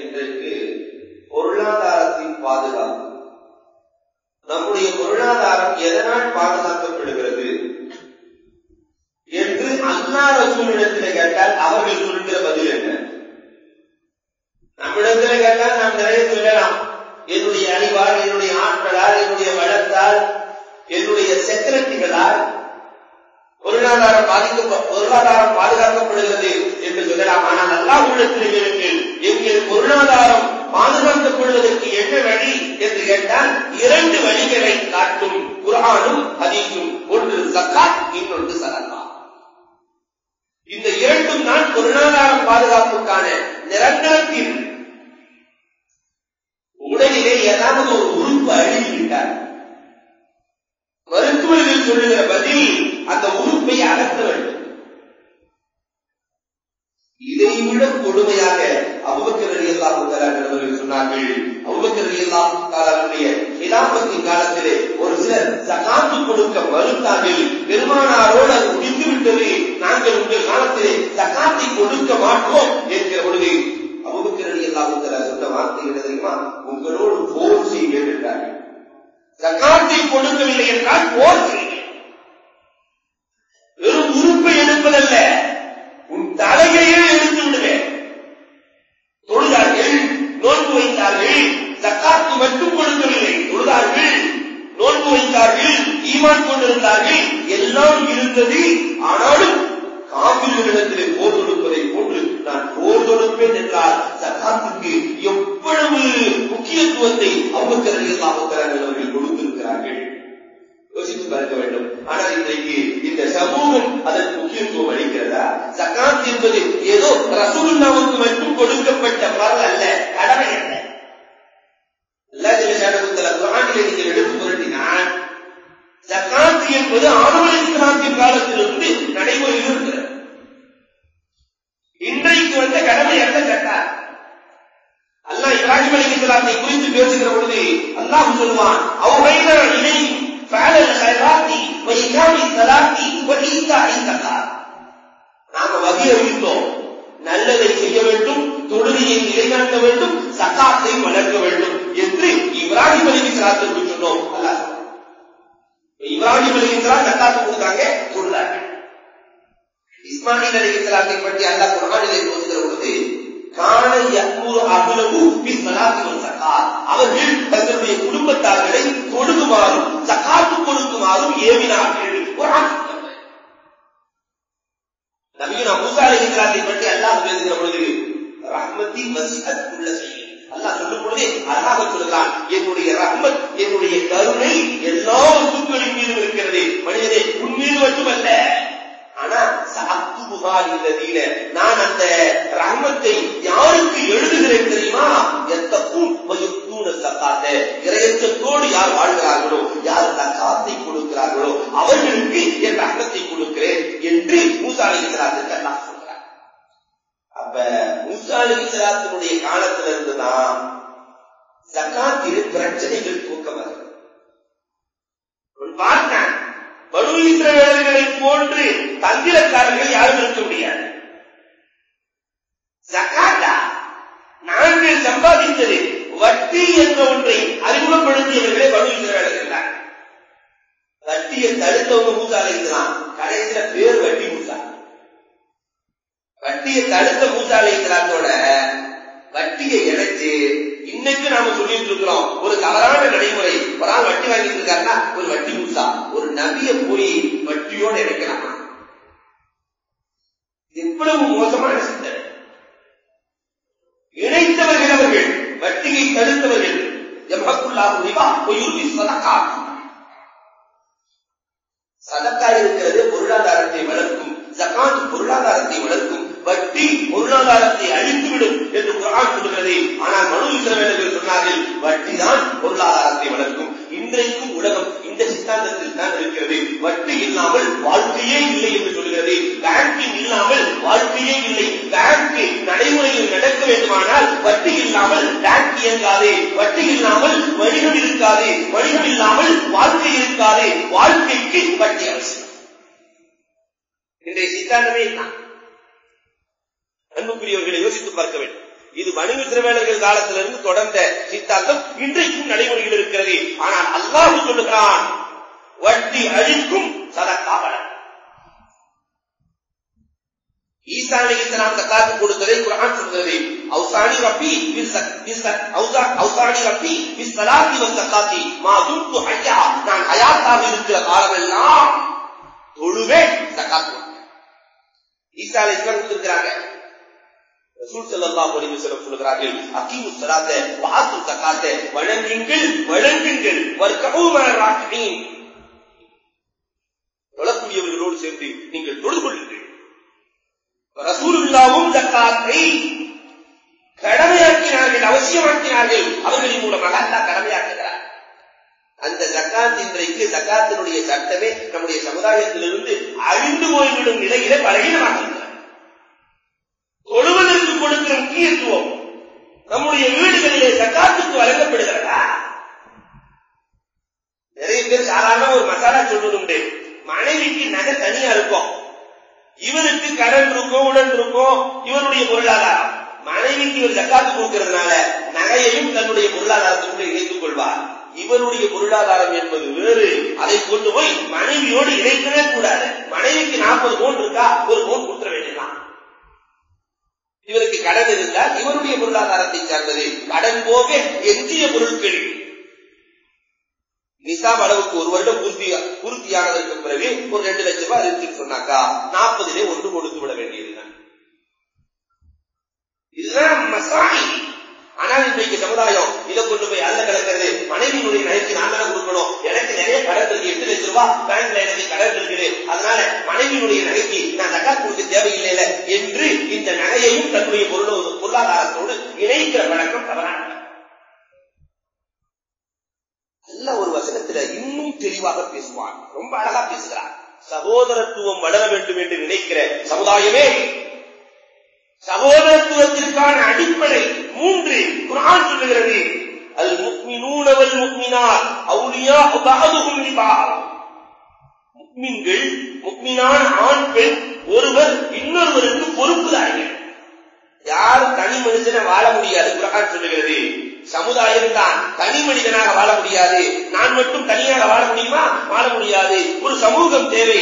இன்றைக்கு பொருளாதாரத்தின் பாதுகாப்பு, நம்முடைய பொருளாதாரம் எதனால் பாதுகாக்கப்படுகிறது என்று அல்லாஹ் ரசூலிடத்தில் கேட்டால் அவர்கள் சொல்கிற பதில் என்ன? நம்மிடத்தில் கேட்டால் நாம் நிறைய சொல்லலாம். என்னுடைய அறிவால், என்னுடைய ஆற்றலால், என்னுடைய வளத்தால், என்னுடைய செக்ரட்டரிகளால் பொருளாதாரம் பாதுகாக்கப்படுகிறது என்று சொல்லலாம். ஆனால் அல்லாஹ்விடத்தில் எங்கள் பொருளாதாரம் பாதுகாக்கப்படுவதற்கு என்ன வழி என்று கேட்டால் 2 வழிகளை காட்டும் குர்ஆனும் ஹதீஸும். ஒன்று ஸகாத், இன்னொன்று சதகா. இந்த 2ம் தான் பொருளாதாரம் பாதுகாப்புக்கான நிரந்தரத்தின். உடலிலே ஏதாவது ஒரு உறுப்பு அழிந்துவிட்டார், மருத்துவர்கள் சொல்லுகிற பதில் அந்த உறுப்பை அகற்ற வேண்டும். இதைவிட கொடுமையாக அபூபக்கர் ரலியல்லாஹு தஆலா அவர்கள் சொன்னார்கள். அபூபக்கர் ரலியல்லாஹு தஆலாவுடைய ஹிலாஃபத்தின் காலத்திலே ஒரு சிலர் ஸகாத் கொடுக்க மறுத்தார்கள். பெருமானாரோடு அது முடிந்து விட்டது, நாங்கள் உங்கள் காலத்திலே ஸகாத்தை கொடுக்க மாட்டோம் என்கிற பொழுது அபூபக்கர் ரலியல்லாஹு தஆலா சொன்ன வார்த்தை என்ன தெரியுமா? உங்களோடு போர் செய்வேன் என்றார்கள். ஸகாத்தை கொடுக்கவில்லை என்றால் போர் செய்வேன். வெறும் உறுப்பை எடுப்பதல்ல, உன் தலையையே எடுத்து விடுவேன். தொழுதார்கள், நோன்பு வைத்தார்கள், ஸகாத் மட்டும் கொடுக்கவில்லை. தொழுதார்கள், நோன்பு வைத்தார்கள், ஈமான் கொண்டிருந்தார்கள், எல்லாம் இருந்தது. ஆனாலும் காபிர்களிடத்திலே போர் தொடுப்பதை போன்று நான் போர் தொடுப்பேன் என்றால் ஸகாத்துக்கு எவ்வளவு முக்கியத்துவத்தை அபூபக்கர் ரலியல்லாஹு தஆலா அவர்கள் கொடுத்திருக்கிறார்கள். யோசித்து பார்க்க வேண்டும். ஆனால் இன்றைக்கு இந்த சமூகம் அதற்கு முக்கியத்துவம் அளிக்கிறதா? ஸகாத் என்பது ஏதோ ரசூலுல்லாஹ்வுக்கு மட்டும் கொடுக்கப்பட்ட பரல் அல்ல, கடமை அல்ல. அல்லாஹ் ஜல்ல குர்ஆனிலே நீங்கள் எடுத்து புரட்டினால் ஸகாத் என்பது ஆதம் அலைஹிஸ்ஸலாத்தின் காலத்திலிருந்து நடைமுறையில் இருக்கிறது. இன்றைக்கு வந்த கடமை அல்ல ஸகாத். அல்லாஹ் இப்ராஹிம் அலைஹிஸ்ஸலாத்தை குறித்து பேசுகிற பொழுது அல்லாஹ் சொல்வான், அவ்வைனா இலைஹி ஃபஅலல் கைராத்தி வ இகாமி ஸலாத்தி வ ஈதாஇ ஸகாத். நாம வகை அறிவித்தோம், நல்லதை செய்ய வேண்டும், தொழுகையை நிலைநாட்ட வேண்டும், ஸகாத்தை வளர்க்க வேண்டும் என்று இப்ராஹிம் அலைஹிஸ்ஸலாத்துக்கு சொன்னோம். அல்லாஹ் இப்ராஹிம் அலைஹிஸ்ஸலாம் ஸகாத் கொடுத்தாங்க, தொழுதாங்க. இஸ்மாயில் அலைஹிஸ்ஸலாத்தை பற்றி அல்லாஹ் குர்ஆனிலே பேசுகிற பொழுது கான யக்முரு அஹ்லஹு பிஸ்ஸலாத்தி வ ஸகாத், அவர்கள் தங்களுடைய குடும்பத்தார்களை தொழுகுமாறும் ஸகாத் கொடுக்குமாறும் ஏவினார்கள். குர்ஆன் நபியுனா மூஸா அலைஹிஸ்ஸலாத்தை பற்றி அல்லாஹ் பேசுகிற பொழுது ரஹ்மத்தி வஸஅத் குல்ல ஷை, அல்லாஹ் சொல்லும் பொழுது அல்லாஹ் சொல்கிறான், என்னுடைய ரஹ்மத், என்னுடைய கருணை எல்லா வஸ்துக்களின் மீதும் இருக்கிறது. மனிதனே உன் மீது மட்டுமல்ல, ஆனா சஅத்துபுஹாலில்லதீன, நான் அந்த ரஹ்மத்தை யாருக்கு எழுதுகிறேன் தெரியுமா? யத்தகும் வயுத்தூன ஸகாத, இறையச்சத்தோடு யார் வாழ்கிறார்களோ, யார் ஸகாத்தை கொடுக்கிறார்களோ அவர்களுக்கு என் ரஹ்மத்தை கொடுக்கிறேன் என்று மூஸா அலைஹிஸ்ஸலாத்துக்கு அல்லாஹ் சொல்றார். அப்ப மூஸா அலைஹிஸ்ஸலாத்துடைய காலத்துல இருந்துதான் ஸகாத்தில் பிரச்சனைகள் தூக்கம் வருது. பார்த்தான், பனு இஸ்ரவேலர்களை போன்று தந்திரக்காரர்கள் யாரும் இருக்க முடியாது. ஸகாத்தா நாங்கள் சம்பாதித்தது வட்டி என்ற ஒன்றை அறிமுகப்படுத்தியவர்களே பனு இஸ்ரவேலர்கள் தான். வட்டியை தடுத்தவங்க மூஸா அலைஹிஸ்ஸலாம், கடைசியில பேர் வட்டி மூஸா. வட்டியை தடுத்த மூஸா அலைஹிஸ்ஸலாத்தோட வட்டியை இணைச்சு இன்னைக்கு நாம சொல்லிட்டு இருக்கிறோம். ஒரு தவறான நடைமுறை, ஒரு ஆள் வட்டி வாங்கிட்டு இருக்காருன்னா ஒரு வட்டி மூஸா. ஒரு நபியை போய் வட்டியோடு இணைக்கலாமா? எவ்வளவு மோசமான சிந்தனை. இணைத்தவர்கள் அவர்கள், வட்டியை தடுத்தவர்கள். யம்ஹக்குல்லாஹு ரிபா வ யுர்பி ஸதகாத். சதக்கா இருக்கிறது பொருளாதாரத்தை வளர்க்கும், ஸகாத் பொருளாதாரத்தை வளர்க்கும், வட்டி பொருளாதாரத்தை அழித்துவிடும் என்று குர்ஆன் சொல்கிறது. ஆனால் பனு இஸ்ரவேலர்கள் சொன்னார்கள் வட்டிதான் பொருளாதாரத்தை வளர்க்கும். இன்றைக்கும் உலகம் இந்த சித்தாந்தத்தில் தான் இருக்கிறது. வட்டி இல்லாமல் வாழ்க்கையே இல்லை என்று சொல்கிறது. பேங்கிங் இல்லாமல் வாழ்க்கையே இல்லை. பேங்க் நடைமுறையில் நடக்க வேண்டுமானால் வட்டி இல்லாமல் பேங்க் இயங்காது, வட்டி இல்லாமல் வணிகம் இருக்காது, வணிகம் இல்லாமல் வாழ்க்கை இருக்காது, வாழ்க்கைக்கு வட்டி அவசியம். இன்றைய சித்தாந்தமே தான். அன்புக்குரியவர்களை யோசித்து பார்க்க வேண்டும். இது பனி இஸ்ரவேலர்கள் காலத்திலிருந்து தொடர்ந்த சித்தாந்தம் இன்றைக்கும் நடைமுறையில் இருக்கிறது. ஆனால் அல்லாஹ் சொல்லுகிறான், வட்டி அழிக்கும் சதக்காவல். ஈசா அலைஹிஸ்ஸலாம் ஜகாத் கொடுத்ததை குர்ஆன் சொல்கிறது. அவுசானி ரப்பி பிஸ்ஸலாத்தி வஸ்ஸகாத்தி மா துன்து ஹய்யா. நான் ஹயாத்தாக இருக்கிற காலமெல்லாம் தொழுவேன், ஜகாத் கொடுப்பேன். ஈசா அலைஹிஸ்ஸலாம் கொடுத்திருக்கிறாங்க. ரசூல் ஸல்லல்லாஹு அலைஹி வஸல்லம் சொல்கிறார்கள், அகீமுஸ் ஸலாத்த வ ஆத்துஸ் ஸகாத்த, வழங்குங்கள் வர்கூ மஅர் ராக்கிஈன். தொழக்கூடியவர்களோடு சேர்ந்து நீங்கள் தொழுது கொள்ளுங்கள். ரசூலுல்லாஹ்வும் ஜகாத்தை கடமையாக்கினார்கள், அவசியமாக்கினார்கள். அவர்களின் மூலமாக அல்லாஹ் கடமையாக்குகிறார். அந்த ஜகாத் இன்றைக்கு ஜகாத்தினுடைய சட்டமே நம்முடைய சமுதாயத்திலிருந்து அழிந்து போய்விடும் நிலையிலே பலகீனமாக இருக்கிறார். தொழுவதற்கு கொடுக்கிற முக்கியத்துவம் நம்முடைய வீடுகளிலே ஜகாத்துக்கு வழங்கப்படுகிறதா? நிறைய பேர் சாதாரண ஒரு மசாலா சொல்வதுண்டு. மனைவிக்கு நகை தனியா இருக்கும், இவருக்கு கடன் இருக்கும், உடன் இருக்கும், இவருடைய பொருளாதாரம். மனைவிக்கு இவர் ஜக்காத்து கொடுக்கிறதுனால நகையையும் தன்னுடைய பொருளாதாரத்துக்குள்ள இணைத்துக் கொள்வார். இவருடைய பொருளாதாரம் என்பது வேறு. அதை கொண்டு போய் மனைவியோடு இணைக்கவே கூடாது. மனைவிக்கு 40 பவுன் இருக்கா, ஒரு பவுன் கொடுத்துட வேண்டியதான். இவருக்கு கடன் இருந்தால் இவருடைய பொருளாதாரத்தை சார்ந்தது. கடன் போக எஞ்சிய பொருட்கள் நிசாப் அளவுக்கு ஒரு வருடம் பூர்த்தியானதற்கு பிறகு ஒரு 2 லட்சம் ரூபாய் இருக்குன்னு சொன்னாக்கா 40 ஒன்று கொடுத்து விட வேண்டியதுதான். இதுதான் மசாலி. ஆனால் இன்றைக்கு சமுதாயம் இதை கொண்டு போய் அல்ல கிடக்கிறது. மனைவியினுடைய நகைக்கு நான் தானே கொடுக்கணும், எனக்கு நிறைய கடன் இருக்கு, 8 லட்சம் ரூபாய் பேங்க்ல எனக்கு கடன் இருக்குது, அதனால மனைவியினுடைய நகைக்கு நான் ஜகாத் கொடுக்க தேவையில்லை என்று இந்த நகையையும் தன்னுடைய பொருளாதாரத்தோடு இணைக்கிற வழக்கம் தவறான. நல்ல ஒரு வசனத்துல இன்னும் தெளிவாக பேசுவான், ரொம்ப அழகா பேசுகிறார். சகோதரத்துவம் வளர வேண்டும் என்று நினைக்கிற சமுதாயமே, சகோதரத்துவத்திற்கான அடிப்படை 3 குர்ஆன் சொல்லுகிறது. அல் முஃமினூன வல் முஃமினாத் அவுலியா பஅதுஹும் லிபஅத். முஃமின்கள், முஃமினான ஆண் பெண் ஒருவர் இன்னொருவருக்கு பொறுப்புதார்கள். யாரும் தனி மனிதனை வாழ முடியாது. குர்ஆன் சொல்லுகிறது சமுதாயம் தான் தனி மனிதனாக வாழ முடியாது. நான் மட்டும் தனியாக வாழ முடியுமா? வாழ முடியாது. ஒரு சமூகம் தேவை.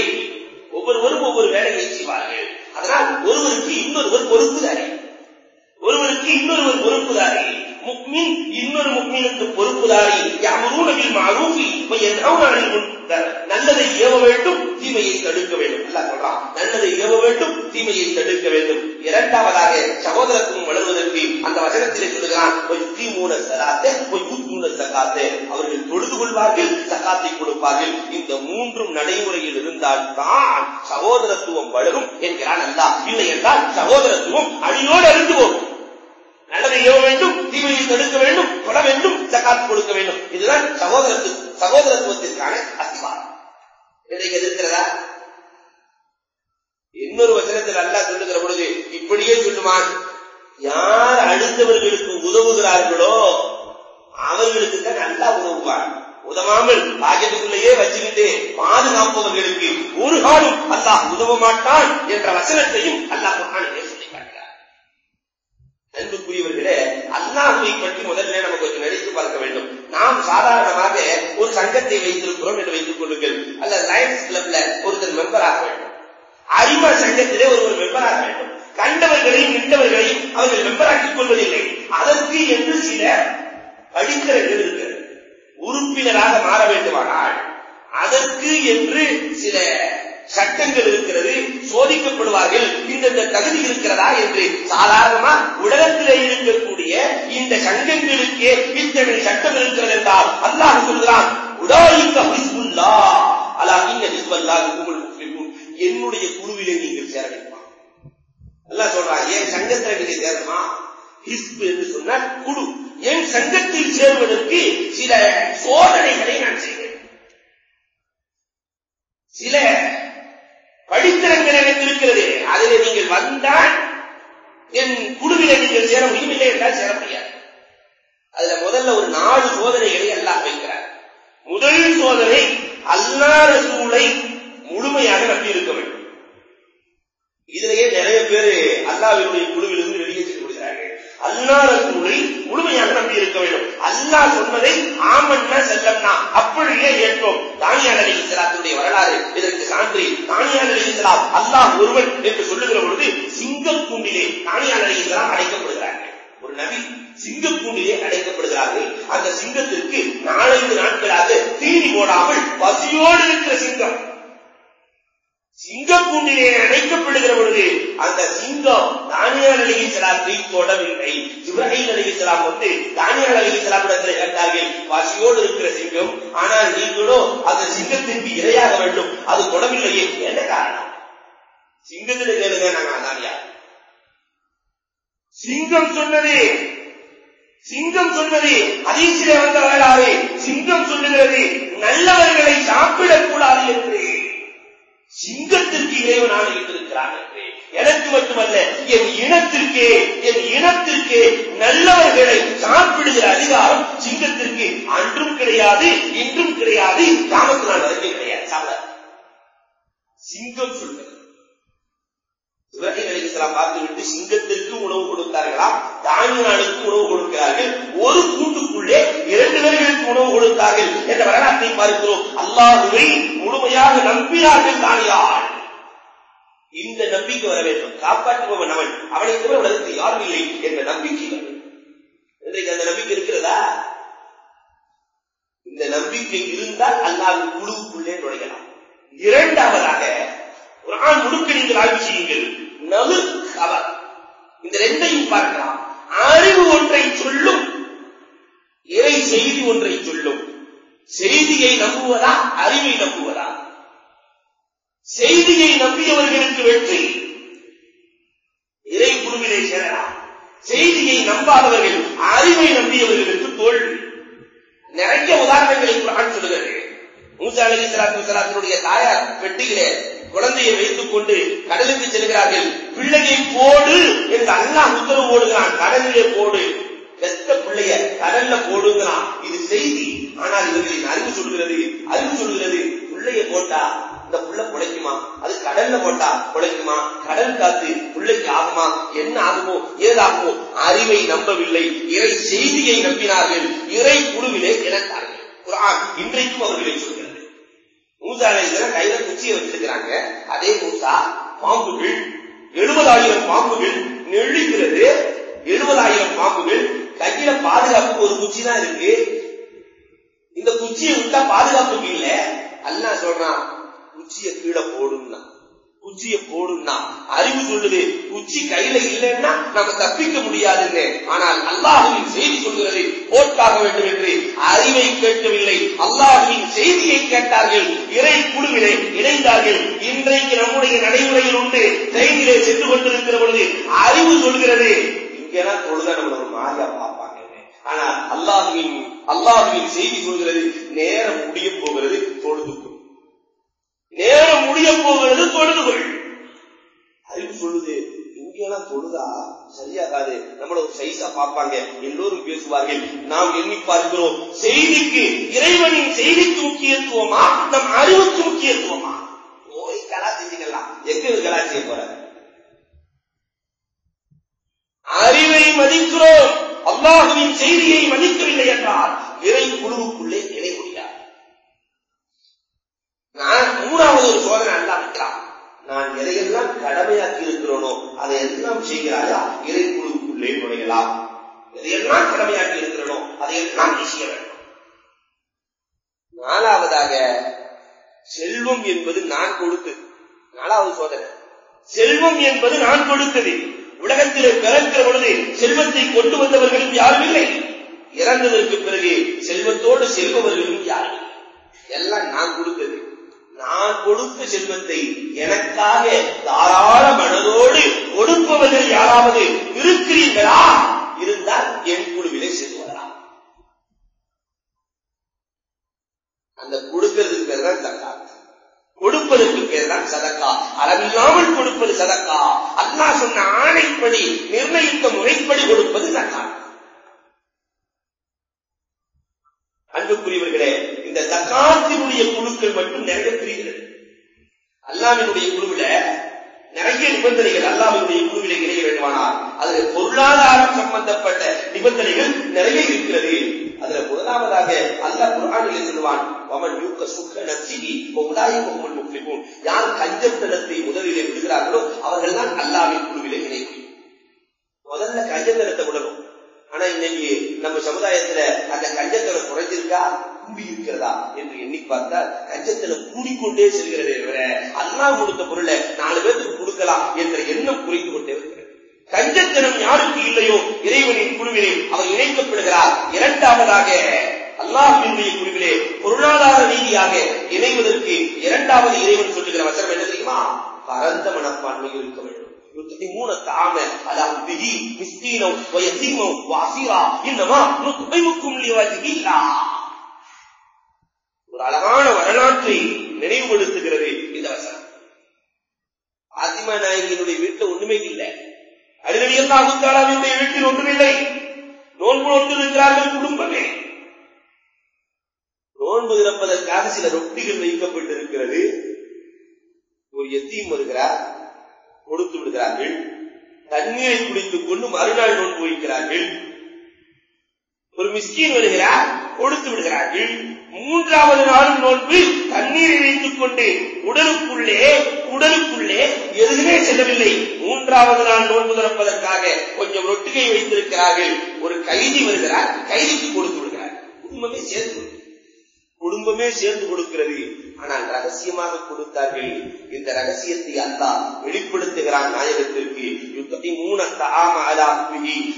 ஒவ்வொருவரும் ஒவ்வொரு வேலையை செய்வார்கள். அதனால் ஒருவருக்கு இன்னொருவர் பொறுப்புதாரி, ஒருவருக்கு இன்னொருவர் பொறுப்புதாரி. முஃமின் இன்னொரு முஃமினுக்கு பொறுப்புதாரி. யஅமுரூன பில் மஅரூஃபி வ யன்ஹவுன அனில் முன்கர். நல்லதை ஏவ வேண்டும், தீமையை தடுக்க வேண்டும். அல்லாஹ் சொல்றான், நல்லதை ஏவ வேண்டும், தீமையை தடுக்க வேண்டும். இரண்டாவதாக சகோதரத்துவம் வளர்வதற்கு அந்த வசனத்திலே சொல்லுகிறான், வயுகீமூன ஸலாத்த வயுத்தூன ஸகாத்த. அவர்கள் தொழுது கொள்வார்கள், ஸகாத்தை கொடுப்பார்கள். இந்த 3 நடைமுறையில் இருந்தால் தான் சகோதரத்துவம் வளரும் என்கிறான் அல்லாஹ். இல்லை என்றால் சகோதரத்துவம் அடியோடு அழிந்து போகும். நல்லதை ஏவ வேண்டும், தீமையை தடுக்க வேண்டும், தொழ வேண்டும், ஜகாத் கொடுக்க வேண்டும். இதுதான் சகோதரத்துவத்திற்கான அஸ்திவாரம். இன்றைக்கு இருக்கிறதா? இன்னொரு வசனத்தில் அல்லாஹ் சொல்லுகிற பொழுது இப்படியே சொல்லுவான், யார் அடுத்தவர்களுக்கு உதவுகிறார்களோ அவர்களுக்கு தான் நல்லா உதவுவான். உதவாமல் பாக்கெட்டுக்குள்ளேயே வச்சுக்கிட்டு பாதுகாப்பவர்களுக்கு ஒரு காலம் அல்லாஹ் உதவ மாட்டான் என்ற வசனத்தையும் அல்லாஹ் குர்ஆனிலே சொல்லி காட்டுகிறார். அன்புக்குரியவர்களே, அல்லாஹ்வை பற்றி முதல்ல நம்ம கொஞ்சம் நினைத்து பார்க்க வேண்டும். நாம் சாதாரணமாக ஒரு சங்கத்தை வைத்திருக்கிறோம் என்று வைத்துக் கொள்ளுங்கள், அல்ல லயன்ஸ் கிளப்ல ஒருத்தர் மெம்பர் ஆக வேண்டும், அறிவா சங்கத்திலே ஒருவர் மெம்பர் ஆக வேண்டும். கண்டவர்களையும் நின்றவர்களையும் அவர்கள் மெம்பராக்கிக் கொள்வதில்லை. அதற்கு என்று சில அடித்தரங்கள் இருக்கிறது. உறுப்பினராக மாற வேண்டுமானால் அதற்கு என்று சில சட்டங்கள் இருக்கிறது. சோதிக்கப்படுவார்கள், இந்த தகுதி இருக்கிறதா என்று. சாதாரணமா உலகத்திலே இருக்கக்கூடிய இந்த சங்கங்களுக்கே இத்தனை சட்டம் இருக்கிறது என்றால் அல்லாஹ் சொல்கிறான், உலாயிக ஹிஸ்புல்லாஹ் அலா இன்ன ஹிஸ்பல்லாஹி ஹுமுல் முஃப்லிஹூன். என்னுடைய குழுவிலே நீங்கள் சேர வேண்டுமா? அல்லாஹ் சொல்றான், என் சங்கத்தில் நீங்க சேரணுமா? ஹிஸ்ப் என்று சொன்னால் குழு. என் சங்கத்தில் சேருவதற்கு சில சோதனைகளை நான் செய்வேன், சில படித்தரங்கள் எனக்கு இருக்கிறது. அதிலே நீங்கள் வந்தால் என் குழுவிலே நீங்கள் சேர முடியும், இல்லை என்றால் சேர முடியாது. அதுல முதல்ல ஒரு 4 சோதனைகளை அல்லாஹ் வைக்கிறார். முதல் சோதனை, அல்லாஹ் ரசூலை முழுமையாக நம்பி இருக்க வேண்டும். இதிலேயே நிறைய பேர் அல்லாஹ்வினுடைய குழுவிலிருந்து வெளியே சென்று விடுகிறார்கள். அல்லாஹ் ரசூலை முழுமையாக நம்பி இருக்க வேண்டும். அல்லாஹ் சொன்னதை ஆமன்னா செல்லம்னா அப்படியே ஏற்றோம். தானியா அலைஹிஸ்ஸலாத்துடைய வரலாறு இதற்கு சான்று. தானியா அலைஹிஸ்ஸலாம் அல்லாஹ் ஒருவன் என்று சொல்லுகிற பொழுது சிங்கக்கூண்டிலே தானியா அலைஹிஸ்ஸலாம் அடைக்கப்படுகிறார்கள். ஒரு நபி சிங்கக்கூண்டிலே அடைக்கப்படுகிறார்கள். அந்த சிங்கத்திற்கு 4-5 நாட்களாக தீனி போடாமல் பசியோடு இருக்கிற சிங்கம் சிங்கக்கூண்டிலே அடைக்கப்படுகிற பொழுது அந்த சிங்கம் தானியேல் அலைஹிஸ்ஸலாத்தை தொடவில்லை. ஜிப்ரீல் அலைஹிஸ்ஸலாம் வந்து தானியேல் அலைஹிஸ்ஸலாமிடத்தில் கேட்டார்கள், பசியோடு இருக்கிற சிங்கம், ஆனால் நீங்களோ அந்த சிங்கத்திற்கு இரையாக வேண்டும், அது தொடவில்லையே, என்ன காரணம்? சிங்கத்திலே கேளுங்க, நாங்க அதானியா. சிங்கம் சொன்னது ஹதீஸிலே வந்த வரலாறு. சிங்கம் சொல்லுகிறது நல்லவர்களை சாப்பிடக்கூடாது என்று. சிங்கத்திற்கு இறைவன் ஆணையிட்டிருக்கிறான் என்று. எனக்கு மட்டுமல்ல, என் இனத்திற்கே நல்லவர்களை சாப்பிடுகிற அதிகாரம் சிங்கத்திற்கு அன்றும் கிடையாது, இன்றும் கிடையாது, காமத்து நாள் வரைக்கும் கிடையாது. சாப்பிட சிங்கம் சொல்லுது. இப்ராஹிம் அலைஹிஸ்ஸலாம் பார்த்துவிட்டு சிங்கத்திற்கு உணவு கொடுத்தார்களாம், தானியேலுக்கு உணவு கொடுக்கிறார்கள். ஒரு கூட்டுக்குள்ளே 2 பேர்களுக்கு உணவு கொடுத்தார்கள் என்ற வரலாற்றை பார்க்கிறோம். அல்லாஹ்வை முழுமையாக நம்பினார்கள் தானியேல். இந்த நம்பிக்கை வர வேண்டும். காப்பாற்றுபவன் அவன், அவனை தவிர உலகத்தில் யாரும் இல்லை என்ற நம்பிக்கை வர வேண்டும். இன்றைக்கு அந்த நம்பிக்கை இருக்கிறதா? இந்த நம்பிக்கை இருந்தால் அல்லாஹ்வின் குழுவுக்குள்ளே நுழையலாம். இரண்டாவதாக குர்ஆன் முழுக்க நீங்கள் ஆய்வு செய்யுங்கள். நகு கவர், இந்த 2ஐயும் பார்க்கலாம். அறிவு ஒன்றை சொல்லும், இறை செய்தி ஒன்றை சொல்லும். செய்தியை நம்புவதா, அறிவை நம்புவதா? செய்தியை நம்பியவர்களுக்கு வெற்றி, இறை குழுவிலே சேரலாம். செய்தியை நம்பாதவர்கள், அறிவை நம்பியவர்களுக்கு தோல்வி. நிறைய உதாரணங்களை குர்ஆன் சொல்லுகிறது. மூசா அலைஹிஸ்ஸலாத்து வஸலாமுடைய தாயார் வெட்டியிலே குழந்தையை வைத்துக் கொண்டு கடலுக்கு செல்கிறார்கள். பிள்ளையை போடு என்று அல்லாஹ் உத்தரவு போடுகிறான். கடலிலே போடு, பெத்த பிள்ளைய கடல்ல போடுங்கிறான். இது செய்தி. ஆனால் இவர்களின் அறிவு சொல்கிறது பிள்ளைய போட்டா இந்த புள்ள பிழைக்குமா, அது கடல்ல போட்டா பிழைக்குமா, கடல் காத்து பிள்ளைக்கு ஆகுமா, என்ன ஆகுமோ ஏதாகுமோ. அறிவை நம்பவில்லை, இறை செய்தியை நம்பினார்கள். இறை குழுவிலே இணைத்தார்கள். குர்ஆன் இன்றைக்கும் அவர்களை சொல்கிறது. மூசா அலைஹிஸ்ஸலாம் கையில குச்சியை வச்சிருக்கிறாங்க. அதே மூசா பாம்புகள் 70,000 பாம்புகள் நெளிக்கிறது. 70,000 பாம்புகள் கையில பாதுகாப்புக்கு ஒரு குச்சி தான் இருக்கு. இந்த குச்சியை விட்டா பாதுகாப்புக்கு இல்ல. அல்லாஹ் சொல்றான், குச்சியை கீழே போடுன்னா, குச்சியை போடுன்னா. அறிவு சொல்லுது குச்சி கையில இல்லைன்னா நம்ம தப்பிக்க முடியாதுன்னு. ஆனால் அல்லாஹ்வின் செய்தி சொல்கிறது போட்டாக வேண்டும் என்று. அறிவை கேட்கவில்லை, அல்லாஹ்வின் செய்தியை கேட்டார்கள். இறை குழுவிலே இணைந்தார்கள். இன்றைக்கு நம்முடைய நடைமுறையில் உண்டு. ட்ரெயினிலே சென்று கொண்டிருக்கிற பொழுது அறிவு சொல்கிறது இங்கெல்லாம் தொழுத நம்ம ஒரு மாறியா பார்ப்பாங்க. ஆனால் அல்லாஹ்வின் செய்தி சொல்கிறது நேரம் முடிய போகிறது, தொழுதுக்குள். நேரம் முடிய போகிறது, தொழுதுகள். அறிவு சொல்லுது இங்கெல்லாம் தொழுதா சரியாகாது, நம்மள ஒரு சைஸா பார்ப்பாங்க, எல்லோரும் பேசுவார்கள். நாம் எண்ணி பார்க்கிறோம், செய்திக்கு, இறைவனின் செய்திக்கு முக்கியத்துவமா, நம் அறிவுக்கு முக்கியத்துவமா? போய் கலா செஞ்சுக்கலாம். எங்க கலா செய்ய போற? அறிவை மதிக்கிறோம், அல்லாஹ்வின் செய்தியை மதிக்கவில்லை என்றால் இறை குழுவுக்குள்ளே இணை முடியாது. நான் 3வது ஒரு சோதனை அல்ல வைக்கலாம். நான் எதையெல்லாம் கடமையாக்கி இருக்கிறோனோ அதையெல்லாம் செய்கிறாயா, இறை குழுவுக்குள்ளே நுழையலாம். எதையெல்லாம் கடமையாக்கி இருக்கிறோனோ அதையெல்லாம் செய்ய வேண்டும். 4வதாக செல்வம் என்பது நான் கொடுத்தது. 4வது சோதனை, செல்வம் என்பது நான் கொடுத்தது. உலகத்திலே பிறக்கிற பொழுது செல்வத்தை கொண்டு வந்தவர்களும் யாரும் இல்லை. இறந்ததற்கு பிறகு செல்வத்தோடு செல்பவர்களும் யாரும் இல்லை. எல்லாம் நான் கொடுத்தது. நான் கொடுத்த செல்வத்தை எனக்காக தாராள மனதோடு கொடுப்பவர்கள் யாராவது இருக்கிறீர்களா? இருந்தால் என் குழுவிலே செல்வதா? அந்த கொடுக்கிறதுக்கு பேர் தான் சதக்கா, கொடுப்பதற்கு பேர் தான் சதக்கா. அளவில்லாமல் கொடுப்பது சதக்கா. அல்லாஹ் சொன்ன ஆணைப்படி, நிர்ணயித்த முறைப்படி கொடுப்பது சதக்கா. அன்புக்குரியவர்களே, இந்த ஜகாத்தினுடைய குழுக்கள் மட்டும் நிறைய பிரிகிறது. அல்லாஹ்வினுடைய குழுவில நிறைய நிபந்தனைகள் அல்லாஹ்வுடைய குழுவிலே இணைய வேண்டுமானால் அதில் பொருளாதாரம் சம்பந்தப்பட்ட நிபந்தனைகள் நிறைய இருக்கிறது. அதுல முதலாவதாக அல்லாஹ் குர்ஆனிலே சொல்வான், வமன் யூக சுக்க நஃப்ஸிஹி ஃபஉலாயிக ஹுமுல் முஃப்லிஹூன். யார் கஞ்சத்தனத்தை முதலிலே விடுகிறார்களோ அவர்கள் தான் அல்லாஹ்வின் குழுவிலே இணையும். முதல்ல கஞ்சத்தனத்தை விடணும். ஆனா இன்னைக்கு நம்ம சமுதாயத்துல அந்த கஞ்சத்தனம் குறைஞ்சிருக்கா கூடி இருக்கிறதா என்று எண்ணி பார்த்தா கஞ்சத்தனம் கூடிக்கொண்டே செல்கிறதே தவிர அல்லாஹ் கொடுத்த பொருளை 4 பேருக்கு கொடுக்கலாம் என்ற எண்ணம் குறைந்து கொண்டே இருக்கிறது. கஞ்சத்தனம் யாருக்கு இல்லையோ இறைவனின் குழுவிலே அவர் இணைக்கப்படுகிறார். இரண்டாவதாக அல்லாஹ்வினுடைய குழுவிலே பொருளாதார ரீதியாக இணைவதற்கு இரண்டாவது இறைவன் சொல்லுகிற வசனம் என்ன தெரியுமா? பரந்த மனப்பான்மை இருக்க வேண்டும். يطعمون الطعام على حبه مسكينا ويتيما واسيرا انما نطعمكم لوجه الله. ஒரு அழகான வரலாற்றை நினைவுபடுத்துகிறது இந்த வசனம். பாத்திமா நாயகியினுடைய வீட்டில் ஒண்ணுமே இல்லை. அலி ரலியல்லாஹு தஆலாவுடைய வீட்டில் ஒன்றுமில்லை. நோன்பு நோட்டு இருக்கிறார்கள் குடும்பமே. நோன்பு திறப்பதற்காக சில ரொட்டிகள் வைக்கப்பட்டிருக்கிறது. ஒரு யத்தீம் வருகிறார், கொடுத்து விடுகிறார்கள். தண்ணீரை குடித்துக் கொண்டு மறுநாள் நோன்பு வைக்கிறார்கள். ஒரு மிஸ்கீன் வருகிறார், கொடுத்து விடுகிறார்கள். 3வது நாளும் நோன்பு தண்ணீரை வைத்துக் கொண்டு உடலுக்குள்ளே எதுவுமே செல்லவில்லை. 3வது நாள் நோன்பு திறப்பதற்காக கொஞ்சம் ரொட்டிகை வைத்திருக்கிறார்கள். ஒரு கைதி வருகிறார், கைதிக்கு கொடுத்து விடுகிறார். குடும்பமே சேர்ந்து கொடுக்கிறது. ஆனால் ரகசியமாக கொடுத்தார்கள். இந்த ரகசியத்தை அல்லாஹ் வெளிப்படுத்துகிறான் நாயகத்திற்கு.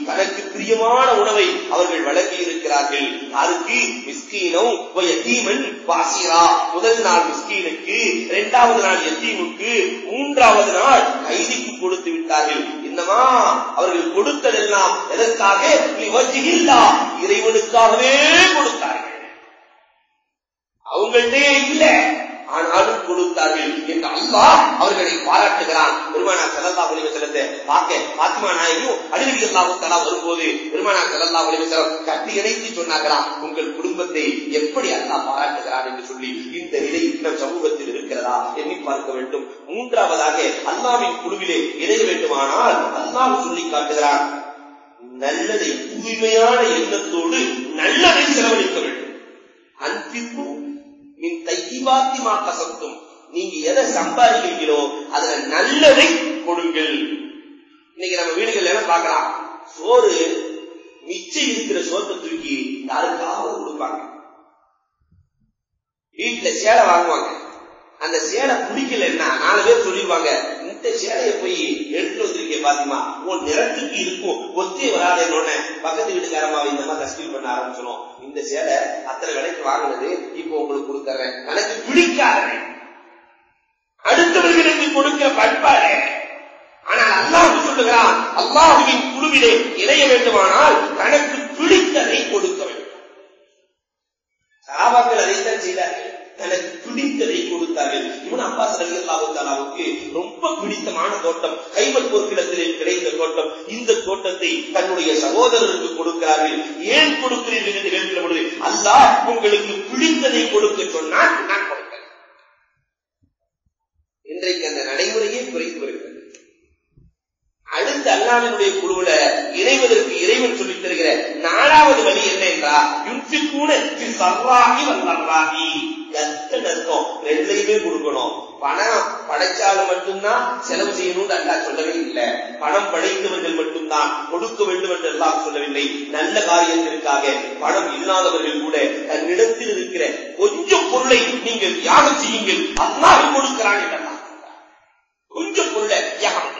தனக்கு பிரியமான உணவை அவர்கள் வழங்கி இருக்கிறார்கள். அதுக்கு மிஸ்கீனும் முதல் நாள் மிஸ்கீனுக்கு, 2வது நாள் யத்தீமுக்கு, 3வது நாள் கைதிக்கு கொடுத்து விட்டார்கள். என்னமா அவர்கள் கொடுத்ததெல்லாம் எதற்காக? இறைவனுக்காகவே கொடுத்தார்கள். அவர்களே இல்ல, ஆனாலும் கொடுத்தார்கள் என்று அல்லாஹ் அவர்களை பாராட்டுகிறான். பெருமானார் ஸல்லல்லாஹு அலைஹி வஸல்லம் பார்க்க பாத்திமா நாயகியும் அலி ரலியல்லாஹு தஆலா வரும்போது பெருமானார் ஸல்லல்லாஹு அலைஹி வஸல்லம் கட்டி இணைத்து சொன்னார்களாம், உங்கள் குடும்பத்தை எப்படி அல்லாஹ் பாராட்டுகிறான் என்று சொல்லி. இந்த நிலை நம் சமூகத்தில் இருக்கிறதா எண்ணி பார்க்க வேண்டும். 3வதாக அல்லாஹ்வின் குழுவிலே இணைய வேண்டுமானால் அல்லாஹ் சொல்லி காட்டுகிறான், நல்லதை தூய்மையான எண்ணத்தோடு நல்லதை செலவழிக்க வேண்டும். அன்பிக்கும் நீங்க எதை சம்பாதிக்கிறீங்களோ அதுல நல்லதை கொடுங்கள். இன்னைக்கு நம்ம வீடுகள் எல்லாம் பார்க்கலாம், சோறு மிச்சம் இருக்கிற சோத்தை தூக்கி யாருக்காவது கொடுப்பாங்க. வீட்டுல சேலை வாங்குவாங்க, அந்த சேலை பிடிக்கலன்னா 4 பேர் சொல்லிடுவாங்க, இந்த சேலையை போய் எடுத்து வந்திருக்கே பாத்திமா, உன் நிறத்துக்கு இருக்கும் ஒத்தே வராதேன்னு பக்கத்து வீட்டுக்காரமாவை இந்த மாதிரி கஷ்டம் பண்ண ஆரம்பிச்சிடும். இந்த சேலை அத்தனை விலைக்கு வாங்கினது, இப்போ உங்களுக்கு கொடுத்துறேன், எனக்கு பிடிக்காத அடுத்தவர்களுக்கு கொடுக்கிற பண்பாடு. ஆனால் அல்லாஹ் சொல்லுகிறான், அல்லாஹுவின் குழுவிலே இணைய வேண்டுமானால் தனக்கு பிடித்ததை கொடுக்க வேண்டும். சஹாபாக்கள் அதைத்தான் செய்தார்கள், தனக்கு பிடித்ததை கொடுத்தார்கள். இப்னு அப்பாஸ் ரலியல்லாஹு தஆலாவுக்கு ரொம்ப பிடித்தமான தோட்டம், கைபர் போர்க்களத்திலே கிடைத்த தோட்டம். இந்த தோட்டத்தை தன்னுடைய சகோதரருக்கு கொடுக்கிறார்கள். ஏன் கொடுக்கிறீர்கள் என்று கேட்கிற பொழுது, அல்லாஹ் உங்களுக்கு பிடித்ததை கொடுக்க சொன்னால் நான் கொடுக்கிறேன். இன்றைக்கு அந்த நடைமுறையே குறைத்து வருகிறது. அடுத்த அல்லாஹ்வினுடைய குழுவுல இணைவதற்கு இறைவன் சொல்லித் தருகிற 4வது வழி என்ன என்றால், யுன்ஃபிகூன ஃபி ஸர்ராஹி வல் ضراஹி. அர்த்தம் ரெண்டையுமே கொடுக்கணும். பணம் படைச்சாலும் மட்டும்தான் செலவு செய்யணும்னு அல்லாஹ் சொல்லவே இல்லை. பணம் படைத்தவர்கள் மட்டும்தான் கொடுக்க வேண்டும் என்று அல்லாஹ் சொல்லவில்லை. நல்ல காரியத்திற்காக பணம் இல்லாதவர்கள் கூட தன்னிடத்தில் இருக்கிற கொஞ்சம் பொருளை நீங்கள் தியாகம் செய்யுங்கள், அல்லாஹ் கொடுக்கிறான் என்றார். கொஞ்சம் பொருளை தியாகம்.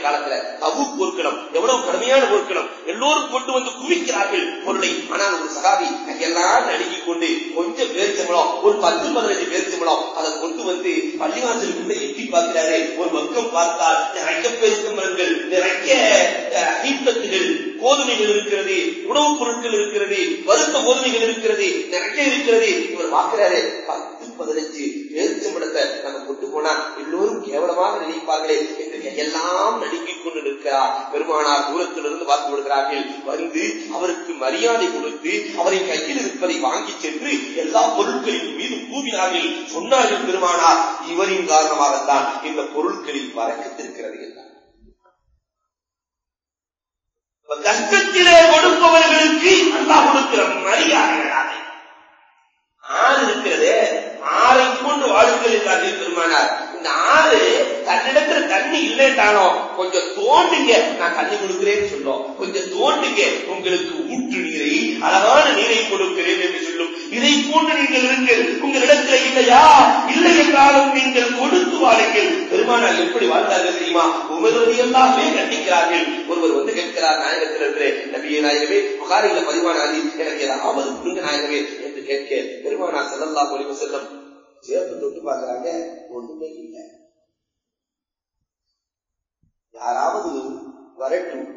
காலத்துல தபூக் போர்க்களம் எவ்வளவு கடுமையான போர்க்களம், எல்லோரும் கொண்டு வந்து குவிக்கிறார்கள் பொருளை. ஆனால் ஒரு சகாபி எல்லாம் நடுங்கிக் கொண்டு கொஞ்சம் பேரிச்சம்பளம், ஒரு 10-15 பேரிச்சம்பளம் அதை கொண்டு வந்து பள்ளிவாசலுக்குள்ள எட்டி பார்க்கிறாரு. ஒரு பக்கம் பார்த்தால் நிறைய பேரிச்சம்பளங்கள், நிறைய தீர்த்தத்துகள், கோதுமைகள் இருக்கிறது, உணவுப் பொருட்கள் இருக்கிறது, வறுத்த கோதுமைகள் இருக்கிறது, நிறைய இருக்கிறது. இவர் பார்க்கிறாரு, 10-15 பேரிச்சம்பளத்தை நம்ம கொண்டு போனா எல்லோரும் கேவலமாக நினைப்பார்களே என்று எல்லாம் நடுங்கிக் கொண்டு கொண்டு நிற்கிறார். பெருமானார் தூரத்திலிருந்து பார்த்து விடுகிறார்கள். வந்து அவருக்கு மரியாதை கொடுத்து அவரின் கையில் இருப்பதை வாங்கி சென்று எல்லா பொருட்களின் மீது கூவினார்கள். சொன்னார்கள் பெருமானார், இவரின் காரணமாகத்தான் இந்த பொருட்களில் பறக்கத்திருக்கிறது என்றார். கஷ்டத்திலே கொடுப்பவர்களுக்கு அல்லாஹ் கொடுக்கிற மரியாதைகளாக ஆறு இருக்கிறது. ஆறை கொண்டு வாழுங்கள் என்றார்கள் பெருமானார். இந்த ஆறு தன்னிடத்துல தண்ணி இல்லைட்டானோ கொஞ்சம் தோண்டுங்க, நான் தண்ணி கொடுக்கிறேன்னு சொல்லும். கொஞ்சம் தோண்டுங்க, உங்களுக்கு ஊற்று நீரை, அழகான நீரை கொடுக்கிறேன் என்று சொல்லும். இதை போன்று நீங்கள் இருங்கள். உங்களிடத்துல இல்லையா, இல்லை என்றாலும் நீங்கள் கொடுத்து வாழுங்கள். பெருமானார் எப்படி வாழ்ந்தார்கள் தெரியுமா? உமது எல்லாமே கண்டிக்கிறார்கள். ஒருவர் வந்து கேட்கிறார் நாயகத்திலே, நபியே நாயகமே, புகாரில பதிவான எனக்கு ஏதாவது கொடுங்க நாயகமே என்று கேட்க பெருமானார் ஸல்லல்லாஹு அலைஹி வஸல்லம் சேர்த்து தொட்டு பார்க்கிறாங்க, ஒண்ணுமே இல்லை. யாராவது வரட்டும்,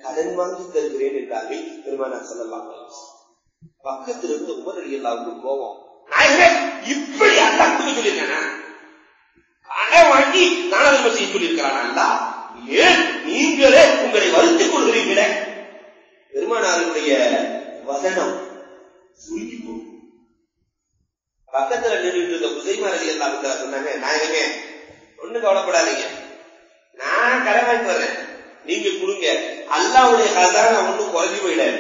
கடன் வாங்கி தருகிறேன் என்றார்கள் பெருமானார் ஸல்லல்லாஹு அலைஹி வஸல்லம். பக்கத்தில் இருந்து உமர் ரலியல்லாஹு கோபம், நாயகமே இப்படி அல்லாஹ் சொல்லியிருக்கானா? கடன் வாங்கி தானதர்ம செய்ய சொல்லியிருக்கிறானா? ஏன் நீங்களே உங்களை வருத்திக் கொள்கிறீர்களே? பெருமானாருடைய வசனம் சுருங்கி போகும். பக்கத்துல நின்று இருந்த ஹுசைமா ரலியல்லாஹு அன்ஹு சொன்னாங்க, நாயகமே ஒண்ணு கவலைப்படாதீங்க, நான் கடன் வாங்கி வர்றேன், நீங்க கொடுங்க. அல்லாஹ்வுடைய கதான ஒண்ணும் குறைஞ்சு போயிடாது.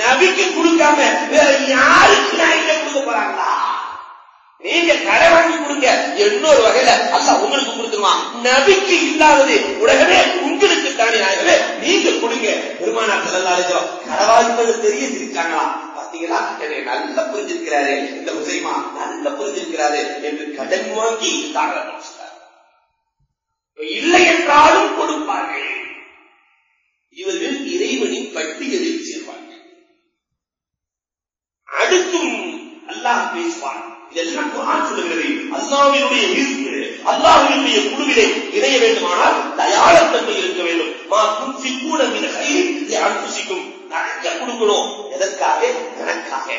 நபிக்கு கொடுக்காம வேற யாருக்கு நாயக கொடுக்க போறாங்களா? நீங்க கடன் வாங்கி கொடுங்க, இன்னொரு வகையில அல்லாஹ் உங்களுக்கு கொடுத்துருவான். நபிக்கு இல்லாதது உலகமே உங்களுக்கு தானே நாயகமே, நீங்க கொடுங்க. பெருமானார் ஸல்லல்லாஹு அலைஹி வஸல்லம் கடவாய்ப்பது தெரிய சிரிச்சாங்களா? பாத்தீங்களா, என்னை நல்லா புரிஞ்சிருக்கிறாரு இந்த ஹுசைமா, நல்லா புரிஞ்சிருக்கிறாரு என்று கடன் வாங்கி தாராளம் இல்லை என்றாலும் கொடுப்பார்கள். இவர்கள் இறைவனின் பட்டியலில் சேர்வார்கள். அடுத்தும் அல்லாஹ் பேசுவான். இதெல்லாம் குர்ஆன் சொல்லுகிறது. அல்லாஹ்வினுடைய ஈர்ப்பு, அல்லாஹ்வினுடைய குழுவிலே இணைய வேண்டுமானால் தயாரத்தன்மை இருக்க வேண்டும். மா துன்ஃபிகூன மின் கைரின் லிஅன்ஃபுசிக்கும், நிறைய கொடுக்கணும். எதற்காக? எனக்காக.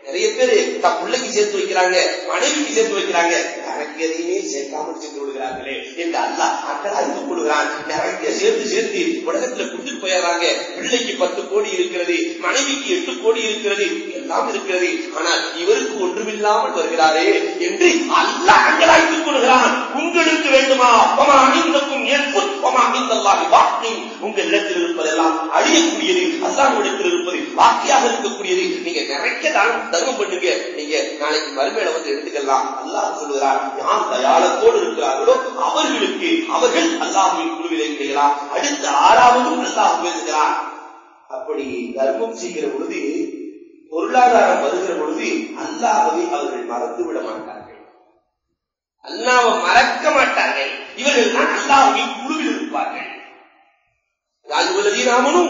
நிறைய பேரு தன் பிள்ளைக்கு சேர்த்து வைக்கிறாங்க, மனைவிக்கு சேர்த்து வைக்கிறாங்க, எனக்கு எதையுமே சேர்க்காமல் சேர்த்து விடுகிறார்களே என்று அல்லாஹ் அக்கறாய்த்து கொடுக்கிறான். நிறைய சேர்த்து சேர்த்து உலகத்துல கொடுத்துட்டு போயிடுறாங்க. பிள்ளைக்கு 10 கோடி இருக்கிறது, மனைவிக்கு 8 கோடி இருக்கிறது, எல்லாம் இருக்கிறது. ஆனால் இவருக்கு ஒன்றுமில்லாமல் வருகிறாரே என்று அல்லாஹ் அக்கறாய்த்து கொடுக்கிறான். உங்களுக்கு வேண்டுமா? உங்கள் இடத்தில் இருப்பதெல்லாம் அழியக்கூடியது, அல்லாஹ்விடத்தில் இருப்பது பாக்கியாக இருக்கக்கூடியது. நீங்க நிறைய தர்மம் பண்ணுங்க, நீங்க நாளைக்கு மறுமையில வந்து எடுத்துக்கலாம். அல்லாஹ் சொல்லுகிறார், யார் தயாளத்தோடு இருக்கிறார்களோ அவர்களுக்கு அவர்கள் அல்லாஹ்வின் குழுவிலே கிடைக்கலாம். அடுத்த 6வது அல்லாஹ் பேசுகிறார். அப்படி தர்மம் செய்கிற பொழுது, பொருளாதாரம் வருகிற பொழுது அல்லாஹ்வை அவர்கள் மறந்து விட மாட்டார்கள், அல்லாஹ்வை மறக்க மாட்டார்கள். இவர்கள் தான் அல்லாஹ்வின் குழுவில் இருப்பார்கள். யாயுவல்லதீனாமனு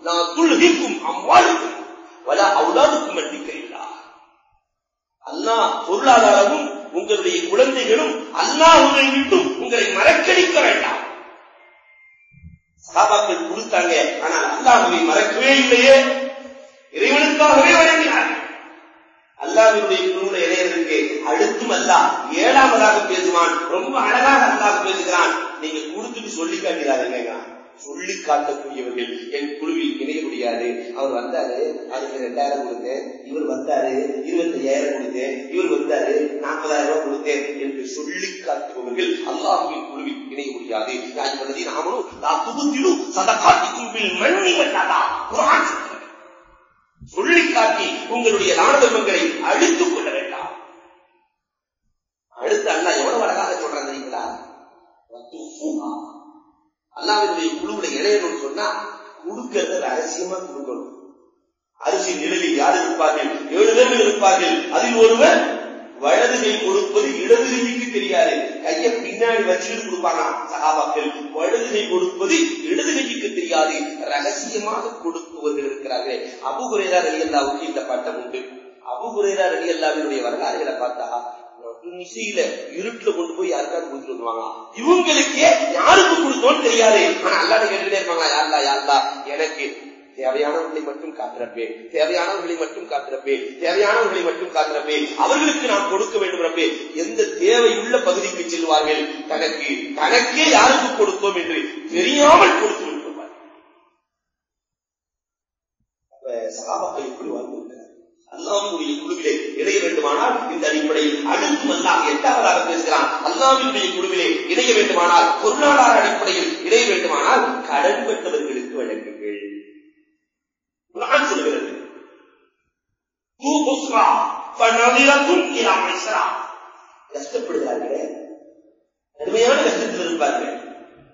லா துல்ஹிக்கும் அம்வாலுக்கும் வலா அவுலாதுக்கும் அன் திக்ரில்லாஹ். அல்லாஹ் பொருளாதாரமும் உங்களுடைய குழந்தைகளும் அல்லாஹ்வை விட்டு உங்களை மறக்கடிக்க வேண்டாம். சஹாபாக்கள் கொடுத்தாங்க, ஆனால் அல்லாஹ்வை மறக்கவே இல்லையே, இறைவனுக்காகவே வழங்கினார்கள். அல்லாஹ்வினுடைய குழுவுல இணையதற்கு அடுத்தும் அல்லாஹ் 7வதாக பேசுவான். ரொம்ப அழகாக அல்லாஹ் பேசுகிறான். நீங்க கொடுத்துட்டு சொல்லி காட்டுகிறாருங்க, சொல்லி காட்டக்கூடியவர்கள் என் குழுவில் இணைய முடியாது. அவர் வந்தாரு, அதுக்கு 2000 கொடுத்தேன், இவர் வந்தாரு 25,000 கொடுத்தேன், இவர் வந்தாரு 40,000 ரூபாய் கொடுத்தேன் என்று சொல்லி காட்டுபவர்கள் அல்லாஹ்வின் குழுவில் இணைய முடியாது. நாமளும் சொல்லி காட்டி உங்களுடைய தான தர்மங்களை அழித்துக் கொள்ள வேண்டாம். அடுத்து அல்லாஹ் எவ்வளவு அழகாக சொல்றாங்க தெரியுங்களா? அல்லாஹ்வுடைய குழுவுல இணையணும்னு சொன்னா கொடுக்கிறத ரகசியமா கொடுக்கணும். அரிசி நிழலில் யார் இருப்பார்கள்? 7 பேர்கள் இருப்பார்கள். அதில் ஒருவர் வலது கை கொடுப்பது இடது கைக்கு தெரியாது, கையை பின்னாடி வச்சுட்டு கொடுப்பாங்க சஹாபாக்கள். வலது கை கொடுப்பது இடது கைக்கு தெரியாது, ரகசியமாக கொடுப்பவர்கள் இருக்கிறார்கள். அபூ ஹுரைரா ரலியல்லாஹு இந்த பட்டம் உண்டு. அபூ ஹுரைரா ரலியல்லாஹுடைய வரலாறுகளை பார்த்தா நிசையில இருட்டுல கொண்டு போய் யாருக்காவது கொடுத்துட்டு வருவாங்க. இவங்களுக்கு யாருக்கு கொடுத்தோன்னு தெரியாது. ஆனா அல்லாஹ்ட்ட கேட்டுட்டே இருப்பாங்க, யா அல்லாஹ் எனக்கு தேவையானவர்களை மட்டும் காத்திரப்பே, தேவையானவர்களை மட்டும் காத்திரப்பே, தேவையானவர்களை மட்டும் காத்திரப்பே, அவர்களுக்கு நாம் கொடுக்க வேண்டும் ரப்பே. எந்த தேவையுள்ள பகுதிக்கு செல்வார்கள், தனக்கே யாருக்கு கொடுத்தோம் என்று தெரியாமல் கொடுத்து விட்டுவார்கள். சகாபாக்கள் எப்படி வாழ்ந்திருக்கிறார்? அல்லாஹ்வுடைய குழுவிலே இணைய வேண்டுமானால் இந்த அடிப்படையில் அடுத்து அல்லாஹ் 8வதாக பேசுகிறான். அல்லாஹ்வுடைய குழுவிலே இணைய வேண்டுமானால், பொருளாதார அடிப்படையில் இணைய வேண்டுமானால் கடன் பெற்றவர்களுக்கு வழங்குங்கள். குர்ஆன் சொல்கிறது, கஷ்டப்படுகிறார்களே, கடுமையான கஷ்டத்தில் இருப்பார்கள்,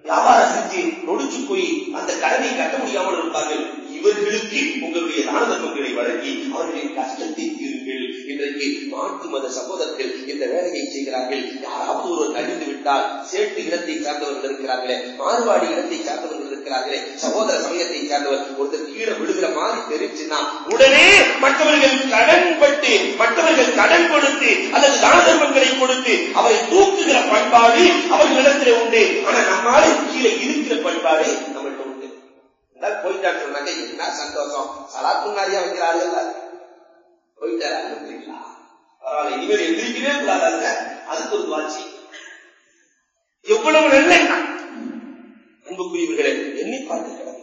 வியாபாரம் செஞ்சு நொடிச்சு போய் அந்த கடனை கட்ட முடியாமல் இருப்பார்கள். இவர்களுக்கு உங்களுடைய தான தர்மங்களை வழங்கி அவர்களின் கஷ்டத்தை தீருங்கள். இன்றைக்கு மாற்று மத சகோதரர்கள் இந்த வேலையை செய்கிறார்கள். யாராவது ஒருவர் அழிந்து விட்டால் சேட்டு இடத்தை சார்ந்தவர்கள் இருக்கிறார்களே, மாறுபாடு இடத்தை சார்ந்தவர்கள் இருக்கிறார்களே, சகோதர சமயத்தை சார்ந்தவர் ஒருத்தர் கீழே விழுகிற மாதிரி தெரிஞ்சுன்னா உடனே மற்றவர்கள் கடன் பட்டு, மற்றவர்கள் கடன் கொடுத்து அல்லது தான தர்மங்களை கொடுத்து அவரை தூக்குகிற பண்பாடு அவர்களிடத்திலே உண்டு. ஆனா நம்மால கீழே இருக்கிற பண்பாடு நம்மள்கிட்ட உண்டு. போயிட்டான்னு சொன்னாங்க, என்ன சந்தோஷம், சலாத்து நிறைய வைக்கிறார்கள், போயிட்டாரா பரவாயில்ல, இனிமேல் எந்திரிக்கவே கூடாதாங்க, அதுக்கு ஒரு வாட்சி எவ்வளவு நல்ல அன்புக்குரியவர்களை எண்ணி பார்த்து கிடக்கும்.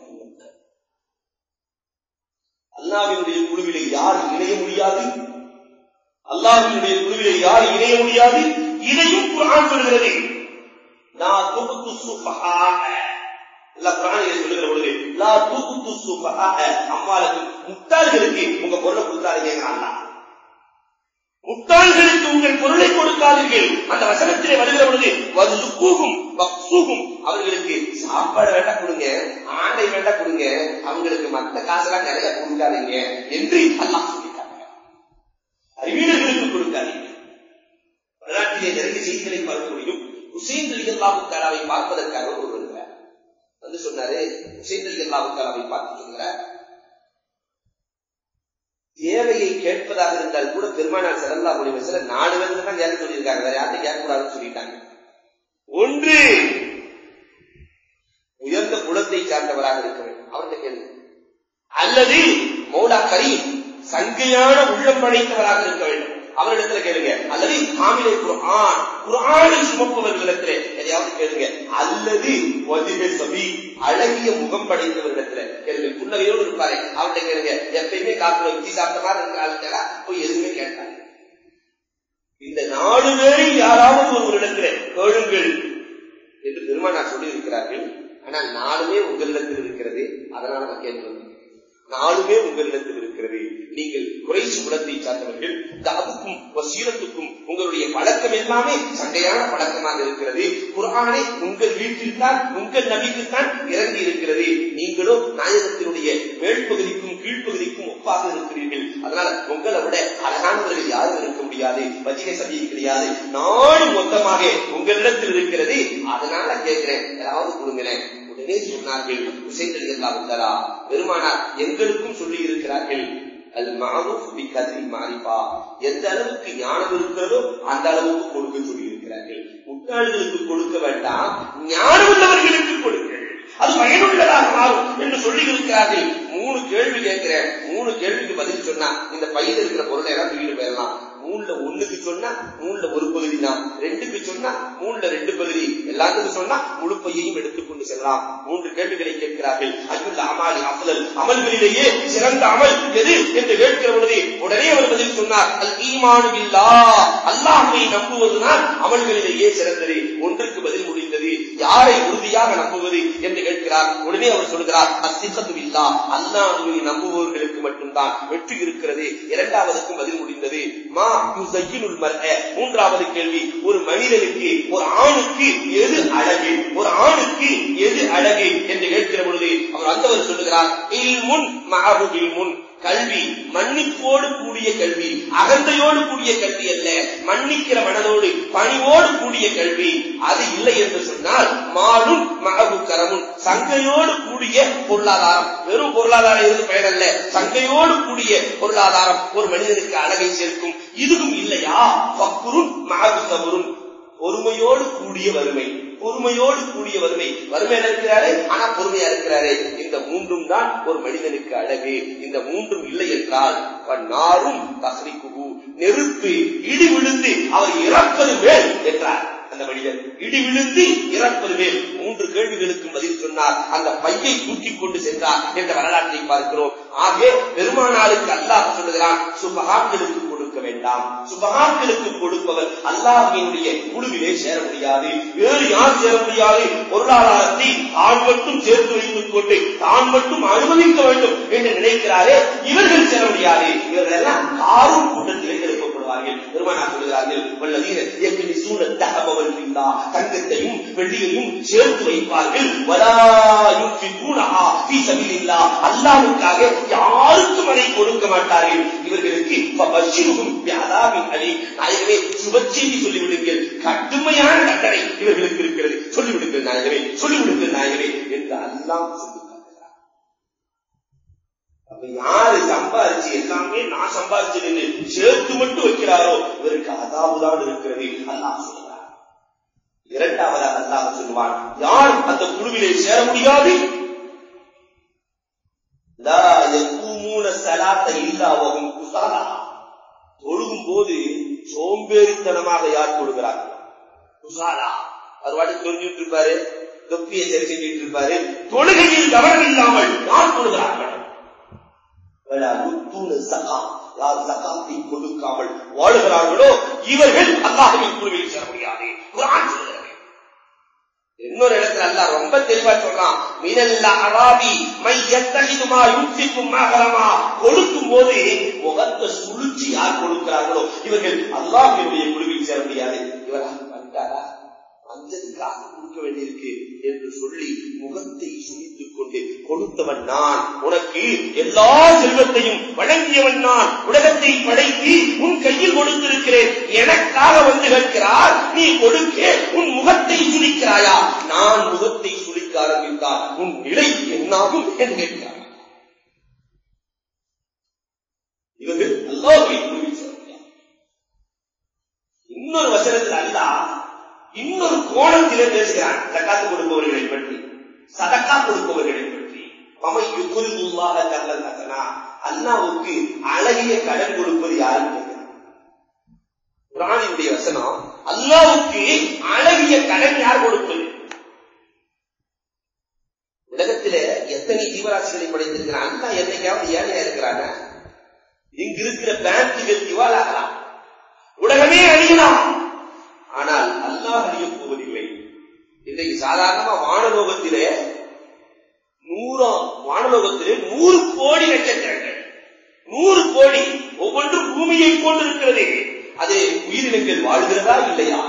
அல்லாஹ்வினுடைய குழுவிலே யார் இணைய முடியாது, அல்லாஹ்வினுடைய குழுவிலே யார் இணைய முடியாது. இதையும் குர்ஆன் சொல்கிறது. லா துபுத்து சுஃபஹா, அல்லாஹ் குர்ஆனிலே சொல்லுகிற பொழுது லா துபுத்து சுஃபஹா, அம்மாளுக்கு முட்டாள்களுக்கு உங்க பொருளை கொடுக்காதீங்க. அல்லாஹ் முட்டாள்களுக்கு உங்கள் பொருளை கொடுக்காதீர்கள். அந்த வசனத்திலே வருகிற பொழுது வதுகுகும் வக்சுகும், அவர்களுக்கு சாப்பாடு வேண்டாம் கொடுங்க, ஆடை வேண்டாம் கொடுங்க, அவங்களுக்கு மற்ற காசெல்லாம் நிறைய கொடுக்காதீங்க என்று அல்லாஹ் சொல்லிட்டாங்க. அறிவியர்களுக்கு கொடுக்காதீங்க. வரலாற்றிலே நிறைய செய்திகளை பார்க்க முடியும். ஹுசைன் ரலியல்லாஹு தஆலாவை பார்ப்பதற்காக ஒருவர் வருகிறார். வந்து சொன்னாரு, ஹுசைன் ரலியல்லாஹு தஆலாவை பார்த்துக்கிறார். தேவையை கேட்பதாக இருந்தால் கூட பெருமானார் ஸல்லல்லாஹு அலைஹி வஸல்லம் 4 பேருக்கு தான் கேட்க சொல்லியிருக்காங்க, வேற யார்கிட்ட கேட்க கூடாதுன்னு சொல்லிட்டாங்க. ஒன்று, உயர்ந்த குலத்தை சார்ந்தவராக இருக்க வேண்டும், அவர்கிட்ட கேளுங்க. அல்லது மௌலா கரீம், சங்கையான உள்ளம் படைத்தவராக இருக்க வேண்டும், அவரிடத்துல கேளுங்க. அல்லது ஆமிலே குர்ஆன், குர்ஆனை சுமப்பவர்களிடத்துல எதையாவது கேளுங்க. அல்லது வஜிஹ சபி, அழகிய முகம் படைத்தவர்களிடத்துல கேளுங்க. புன்னகையோடு இருப்பாரு, அவர்கிட்ட கேளுங்க. எப்பயுமே காத்துல வச்சு சாப்பிட்ட மாதிரி இருக்கிற போய் எதுவுமே கேட்டாங்க. இந்த 4 பேரில் யாராவது ஒருவரிடத்துல கேளுங்கள் என்று பெருமானார் சொல்லி இருக்கிறார்கள். ஆனால் 4மே உங்களிடத்தில் இருக்கிறது, அதனால நான் கேட்கிறேன். 4மே உங்களிடத்தில் இருக்கிறது. நீங்கள் குறைசி குலத்தை சார்ந்தவர்கள், தாவுக்கும் வசீரத்துக்கும் உங்களுடைய பழக்கம் எல்லாமே சண்டையான பழக்கமாக இருக்கிறது. குர்ஆனை உங்கள் வீட்டில் தான், உங்கள் நபிக்கு தான் இறங்கி இருக்கிறது. நீங்களோ நாயகத்தினுடைய மேல்பகுதிக்கும் கீழ்ப்பகுதிக்கும் ஒப்பாக இருக்கிறீர்கள். அதனால உங்களை விட அழகானவர்கள் யாரும் இருக்க முடியாது, வஜிக சபை கிடையாது, நாடும் மொத்தமாக உங்களிடத்தில் இருக்கிறது. அதனால கேட்கிறேன், யாராவது கொடுங்களேன். உடனே சொன்னார்கள் ஹுசைன் ரலியல்லாஹு தஆலா, பெருமானார் எங்களுக்கும் சொல்லி இருக்கிறார்கள், அல் மஅரூஃப் பிகத்ரி மஅரிஃபா, எந்த அளவுக்கு ஞானம் இருக்கிறதோ அந்த அளவுக்கு கொடுக்க சொல்லி இருக்கிறார்கள். முட்டாள்களுக்கு கொடுக்க வேண்டாம், ஞானம் உள்ளவர்களுக்கு கொடுங்கள், அது பயனுள்ளதாக மாறும் என்று சொல்லி இருக்கிறார்கள். 3 கேள்வி கேட்கிறேன், 3 கேள்விக்கு பதில் சொன்னா இந்த பையில இருக்கிற பொருளை எல்லாம் தூக்கிட்டு போயிடலாம். 3ல 1க்கு சொன்னா 3ல ஒரு பகுதி தான், 2க்கு சொன்னா 3ல 2 பகுதி, எல்லாத்துக்கும் சொன்னா முழு பையையும் எடுத்துக்கொண்டு செல்லலாம். 3 கேள்விகளை கேட்கிறார்கள். அய்யுல் அமாலி அஃதல், அமல்களிலேயே சிறந்த அமல் எது என்று கேட்கிற பொழுது உடனே அவர் பதில் சொன்னார், அல் ஈமானு பில்லாஹ், அல்லாஹ்வை நம்புவதுதான் அமல்களிலேயே சிறந்தது. 1க்கு பதில் முடிந்தது. யாரை உறுதியாக நம்புவது என்று கேட்கிறார். உடனே அவர் சொல்கிறார், அஸ்ஸிகத்து பில்லாஹ், அல்லாஹ்வை நம்புபவர்களுக்கு மட்டும்தான் வெற்றி இருக்கிறது. 2வதுக்கும் பதில் முடிந்தது. மா யுஸையினுல் மர்அ, 3வது கேள்வி, ஒரு மனிதனுக்கு, ஒரு ஆணுக்கு எது அழகு, ஒரு ஆணுக்கு எது அழகு என்று கேட்கிற பொழுது அவர் அந்தவர் சொல்லுகிறார், இல்முன் மஅஹு இல்முன், கல்வி, மன்னிப்போடு கூடிய கல்வி, அகந்தையோடு கூடிய கல்வி அல்ல, மன்னிக்கிற மனதோடு பணிவோடு கூடிய கல்வி. அது இல்லை என்று சொன்னால் மாலும் மஅஹு கரமுன், சங்கையோடு கூடிய பொருளாதாரம். வெறும் பொருளாதாரம் இருந்து பயனல்ல, சங்கையோடு கூடிய பொருளாதாரம் ஒரு மனிதனுக்கு அழகை சேர்க்கும். இதுவும் இல்லையா, ஃபக்ருன் மஅஹு சபருன், பொறுமையோடு கூடிய வறுமை, பொறுமையோடு கூடிய வறுமை. வறுமையில இருக்கிறாரே ஆனா பொறுமையா இருக்கிறாரே. இந்த மூன்றும் தான் ஒரு மனிதனுக்கு அழகு. இந்த மூன்றும் இல்லை என்றால் நாரும் தஹ்ரிகுஹு, நெருப்பு இடி விழுந்து அவர் இறப்பது மேல் என்றார். அந்த மனிதன் இடி விழுந்து இறப்பது மேல். 3 கேள்விகளுக்கு பதில் சொன்னார். அந்த பையை தூக்கிக் கொண்டு சென்றார் என்ற வரலாற்றை பார்க்கிறோம். ஆகவே பெருமானாருக்கு அல்லாஹ் சொல்லுகிறான், சுபஹாக்களுக்கு கொடுக்க வேண்டாம். சுபஹாக்களுக்கு கொடுப்பவர் அல்லாஹ்வினுடைய குழுவிலே சேர முடியாது. வேறு யார் சேர முடியாது? பொருளாதாரத்தை தான் மட்டும் சேர்த்து வைத்துக் கொண்டு தான் மட்டும் அனுமதிக்க வேண்டும் என்று நினைக்கிறாரே, இவர்கள் சேர முடியாது. இவர்கள் எல்லாம் காரும் கூட்டத்திலே எழுப்பப்படுவார்கள். பெருமானார் சொல்கிறார்கள், வல்லதீன யக்னிஸூன தஹப வல் ஃபித்தா, தங்கத்தையும் வெள்ளியையும் சேர்த்து வைப்பார்கள். வலா யுன்ஃபிகூனஹா ஃபீ சபீலில்லாஹ், அல்லாஹ்வுக்காக யாருக்கும் அதை கொடுக்க மாட்டார்கள். இவர்களுக்கு ஃபபஷிருஹும் பிஅதாபின் அலீம், நாயகமே சுபச்செய்தி சொல்லிவிடுங்கள், கடுமையான தண்டனை இவர்களுக்கு இருக்கிறது, சொல்லிவிடுங்கள் நாயகமே, சொல்லிவிடுங்கள் நாயகமே என்று அல்லாஹ் சொல்லி காட்டுகிறார். அப்ப யாரு சம்பாதிச்சு எல்லாமே நான் சம்பாதிச்சது சேர்த்து மட்டும் வைக்கிறாரோ இவருக்கு அதாவுதான் இருக்கிறது அல்லாஹ் சொல்லுகிறார். இரண்டாவதாக அல்லாஹ் சொல்லுவான், யார் அந்த குழுவிலே சேர முடியாது, லா யகூமூன ஸலாத்த இல்லா வஹும் குஸாலா, தொழுகும் போது சோம்பேறித்தனமாக யார் தொழுகிறார்? குஸாலா, அவர் வாட்டி தொழுஞ்சிட்டு இருப்பாரு, தொப்பியை சரி செஞ்சிட்டு இருப்பாரு, தொழுகையில் கவனம் இல்லாமல் யார் தொழுகிறார்கள்? யார் ஸகாத்தை கொடுக்காமல் வாழுகிறார்களோ இவர்கள் அல்லாஹ்வின் குழுவில் சேர முடியாது. குர்ஆன் சொல்கிறது. இன்னொரு இடத்துல அல்லாஹ் ரொம்ப தெளிவா சொல்றான், மினல் அராபி மை யத்தஹிது மா யுன்ஃபிகு மஹரமா, கொடுக்கும் போது முகத்தை சுளுச்சி யார் கொடுக்கிறார்களோ இவர்கள் அல்லாஹ்வினுடைய குழுவில் சேர முடியாது. இவர் வந்தாரா, அஞ்சதுக்காக கொடுக்க வேண்டியிருக்கு என்று சொல்லி முகத்தை சுழித்துக் கொண்டு கொடுத்தவன் நான், உனக்கு எல்லா செல்வத்தையும் வழங்கியவன் நான், உலகத்தை படைத்து உன் கையில் கொடுத்திருக்கிறேன், எனக்காக வந்து கேட்கிறார், நீ கொடுக்க உன் முகத்தை சுழிக்கிறாயா? நான் முகத்தை சுழிக்க ஆரம்பித்தால் உன் நிலை என்னாகும் என்று கேட்கிறார். இவர்கள் அல்லாஹ்வை குறித்து இன்னொரு வசனத்தில் அல்லாஹ் இன்னொரு கோணத்திலே பேசுகிறான். ஜகாத் கொடுப்பவர்களை பற்றி, சதக்கா கொடுப்பவர்களை பற்றி. அல்லாஹ்வுக்கு அழகிய கடன் கொடுப்பது யாரும் கேட்கிறார். குர்ஆனுடைய வசனம், அல்லாஹ்வுக்கு அழகிய கடன் யார் கொடுப்பது? உலகத்திலே எத்தனை ஜீவராசிகளை படைத்திருக்கிறான். அல்லாஹ் என்னைக்காவது ஏழையா இருக்கிறாங்க? இங்கு இருக்கிற பேங்குகள் திவாலாகலாம், உலகமே அழியலாம், ஆனால் அல்லாஹ் அழிய போவதில்லை. இன்றைக்கு சாதாரணமா வானலோகத்திலே 100 கோடி நட்சத்திரங்கள், 100 கோடி, ஒவ்வொன்றும் பூமியை கொண்டிருக்கிறது. அது உயிரினங்கள் வாழ்கிறதா இல்லையா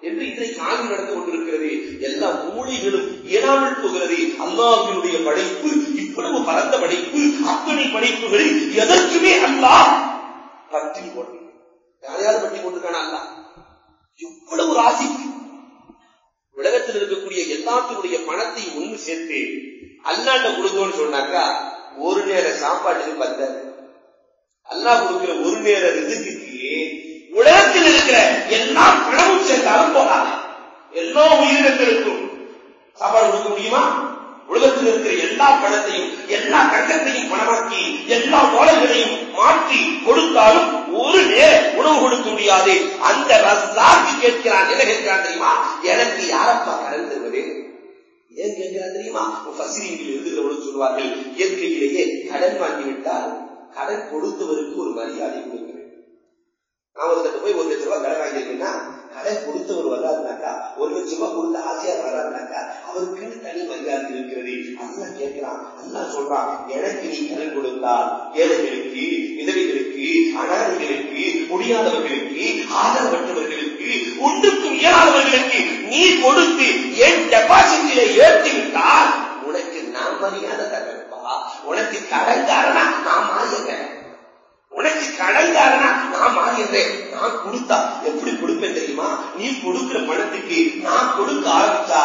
என்று இன்றைக்கு ஆய்வு நடந்து கொண்டிருக்கிறது. எல்லா மூளைகளும் இயலாமல் போகிறது. அல்லாஹ்வினுடைய படைப்பு இவ்வளவு பரந்த படைப்பு, அத்தனை படைப்புகளில் எதற்குமே அல்லாஹ் பற்றி போட்டு யாரையாவது பற்றி போட்டிருக்கான அல்லாஹ் எவ்வளவு ராசி. உலகத்தில் இருக்கக்கூடிய எல்லாத்தினுடைய பணத்தை ஒன்று சேர்த்து அல்லாஹ்ட்ட கொடுத்தோன்னு சொன்னாக்கா ஒரு நேர சாப்பாட்டுக்கு பத்தாது. அல்லாஹ் கொடுக்கிற ஒரு நேர ரிஸ்குக்கு உலகத்தில் இருக்கிற எல்லா பணமும் சேர்த்தாலும் போகாது. எல்லா உயிரினங்களுக்கும் சாப்பாடு கொடுக்க முடியுமா? உலகத்தில் இருக்கிற எல்லா பணத்தையும் எல்லா கட்டத்தையும் பணமாக்கி எல்லா நோய்களையும் மாற்றி கொடுத்தாலும் ஒரு நேர உணவு கொடுக்க முடியாது. அந்த ரஸாக் கேட்கிறான். என்ன கேட்கிறான் தெரியுமா? எனக்கு யாரப்பா கடன் தருவது? ஏன் கேட்கிறான் தெரியுமா? முஃபஸ்ஸிரீன்கள் எழுதுகிறவர்கள் சொல்வார்கள், இயற்கையிலேயே கடன் வாங்கிவிட்டால் கடன் கொடுத்தவருக்கு ஒரு மரியாதை கொடுக்க வேண்டும். நான் ஒருத்தர் போய் 1 லட்சம் ரூபாய் கடன் வாங்கியிருக்கேன்னா கடன் கொடுத்தவர் வர்றாருனாக்கா, 1 லட்சம் ரூபாய் கொடுத்த ஆசையார் வர்றாருனாக்கா அவருக்கு தனி மரியாதை இருக்கிறது. அல்லாஹ் கேட்கிறான், அல்லாஹ் சொல்றான், எனக்கு நீ கடன் கொடுத்தால் ஏழைகளுக்கு, விதவைகளுக்கு, அனாதைகளுக்கு, முடியாதவர்களுக்கு, ஆதரவற்றவர்களுக்கு, ஒன்றுக்கும் இயலாதவர்களுக்கு நீ கொடுத்து என் டெபாசிட்டிலே ஏற்றிவிட்டால் உனக்கு நான் மரியாதை தரப்பா. உனக்கு கடன்காரனா நான் மாறிடுறேன், உனக்கு கடன்காரனா நான் மாறிடுறேன். நான் கொடுத்தா எப்படி கொடுப்பேன் தெரியுமா? நீ கொடுக்கிற பணத்துக்கு நான் கொடுக்க ஆரம்பிச்சா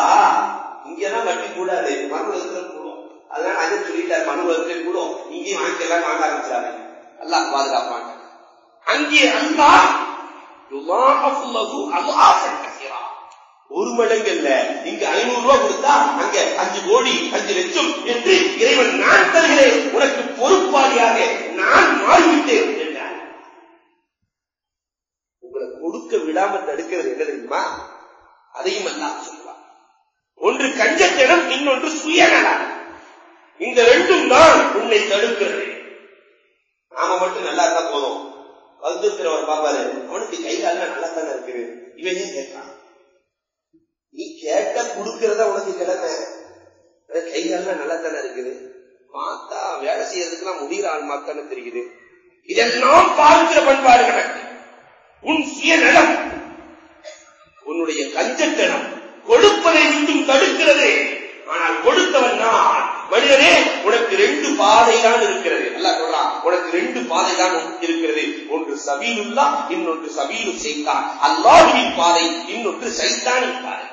இங்கெல்லாம் வட்டி கூடாது, மனுவலத்துல கூடும். அதனால அதை சொல்லிட்டாரு, மனுவலத்துல கூடும், இங்கேயும் வாங்கிக்கலாம், வாங்க ஆரம்பிச்சாரு. அல்லாஹ் பாதுகாப்பாங்க. அங்கே அல்லாஹ் 1 மடங்கு இல்ல, இங்க 500 ரூபாய் கொடுத்தா அங்க 5 கோடி 5 லட்சம் என்று இறைவன் தடுக்கிறது என்ன தெரியுமா? அதையும் அல்லாஹ் சொல்லுவார். ஒன்று கஞ்சத்தனம், இன்னொன்று சுயநலம். இந்த ரெண்டும் தான் உன்னை தடுக்கிறது. நாம மட்டும் நல்லா இருந்தா போதும். வந்துருக்கிறவர் பாப்பாரு, அவனுக்கு கைகால நல்லா தானே இருக்குது, இவனே கேட்கிறான். நீ கேட்ட கொடுக்கறத உனக்கு கிடமை, கைகால நல்லா தானே இருக்குது, பார்த்தா வேலை செய்யறதுக்குலாம் முடிகிற ஆள் மாத்தானே தெரியுது. இதெல்லாம் பார்க்கிற பண்பாடு கணக்கு. உன் சுயநலம், உன்னுடைய கஞ்சத்தனம் கொடுப்பதை விட்டும் தடுக்கிறது. ஆனால் கொடுத்தவன் நான். மனிதனே, உனக்கு 2 பாதை தான் இருக்கிறது. அல்லாஹ் சொல்றான், உனக்கு 2 பாதை தான் இருக்கிறது. ஒன்று சபீலுல்லாஹ், இன்னொன்று சபீலு ஷைத்தான். அல்லாஹ்வின் பாதை, இன்னொன்று ஷைத்தானின் பாதை.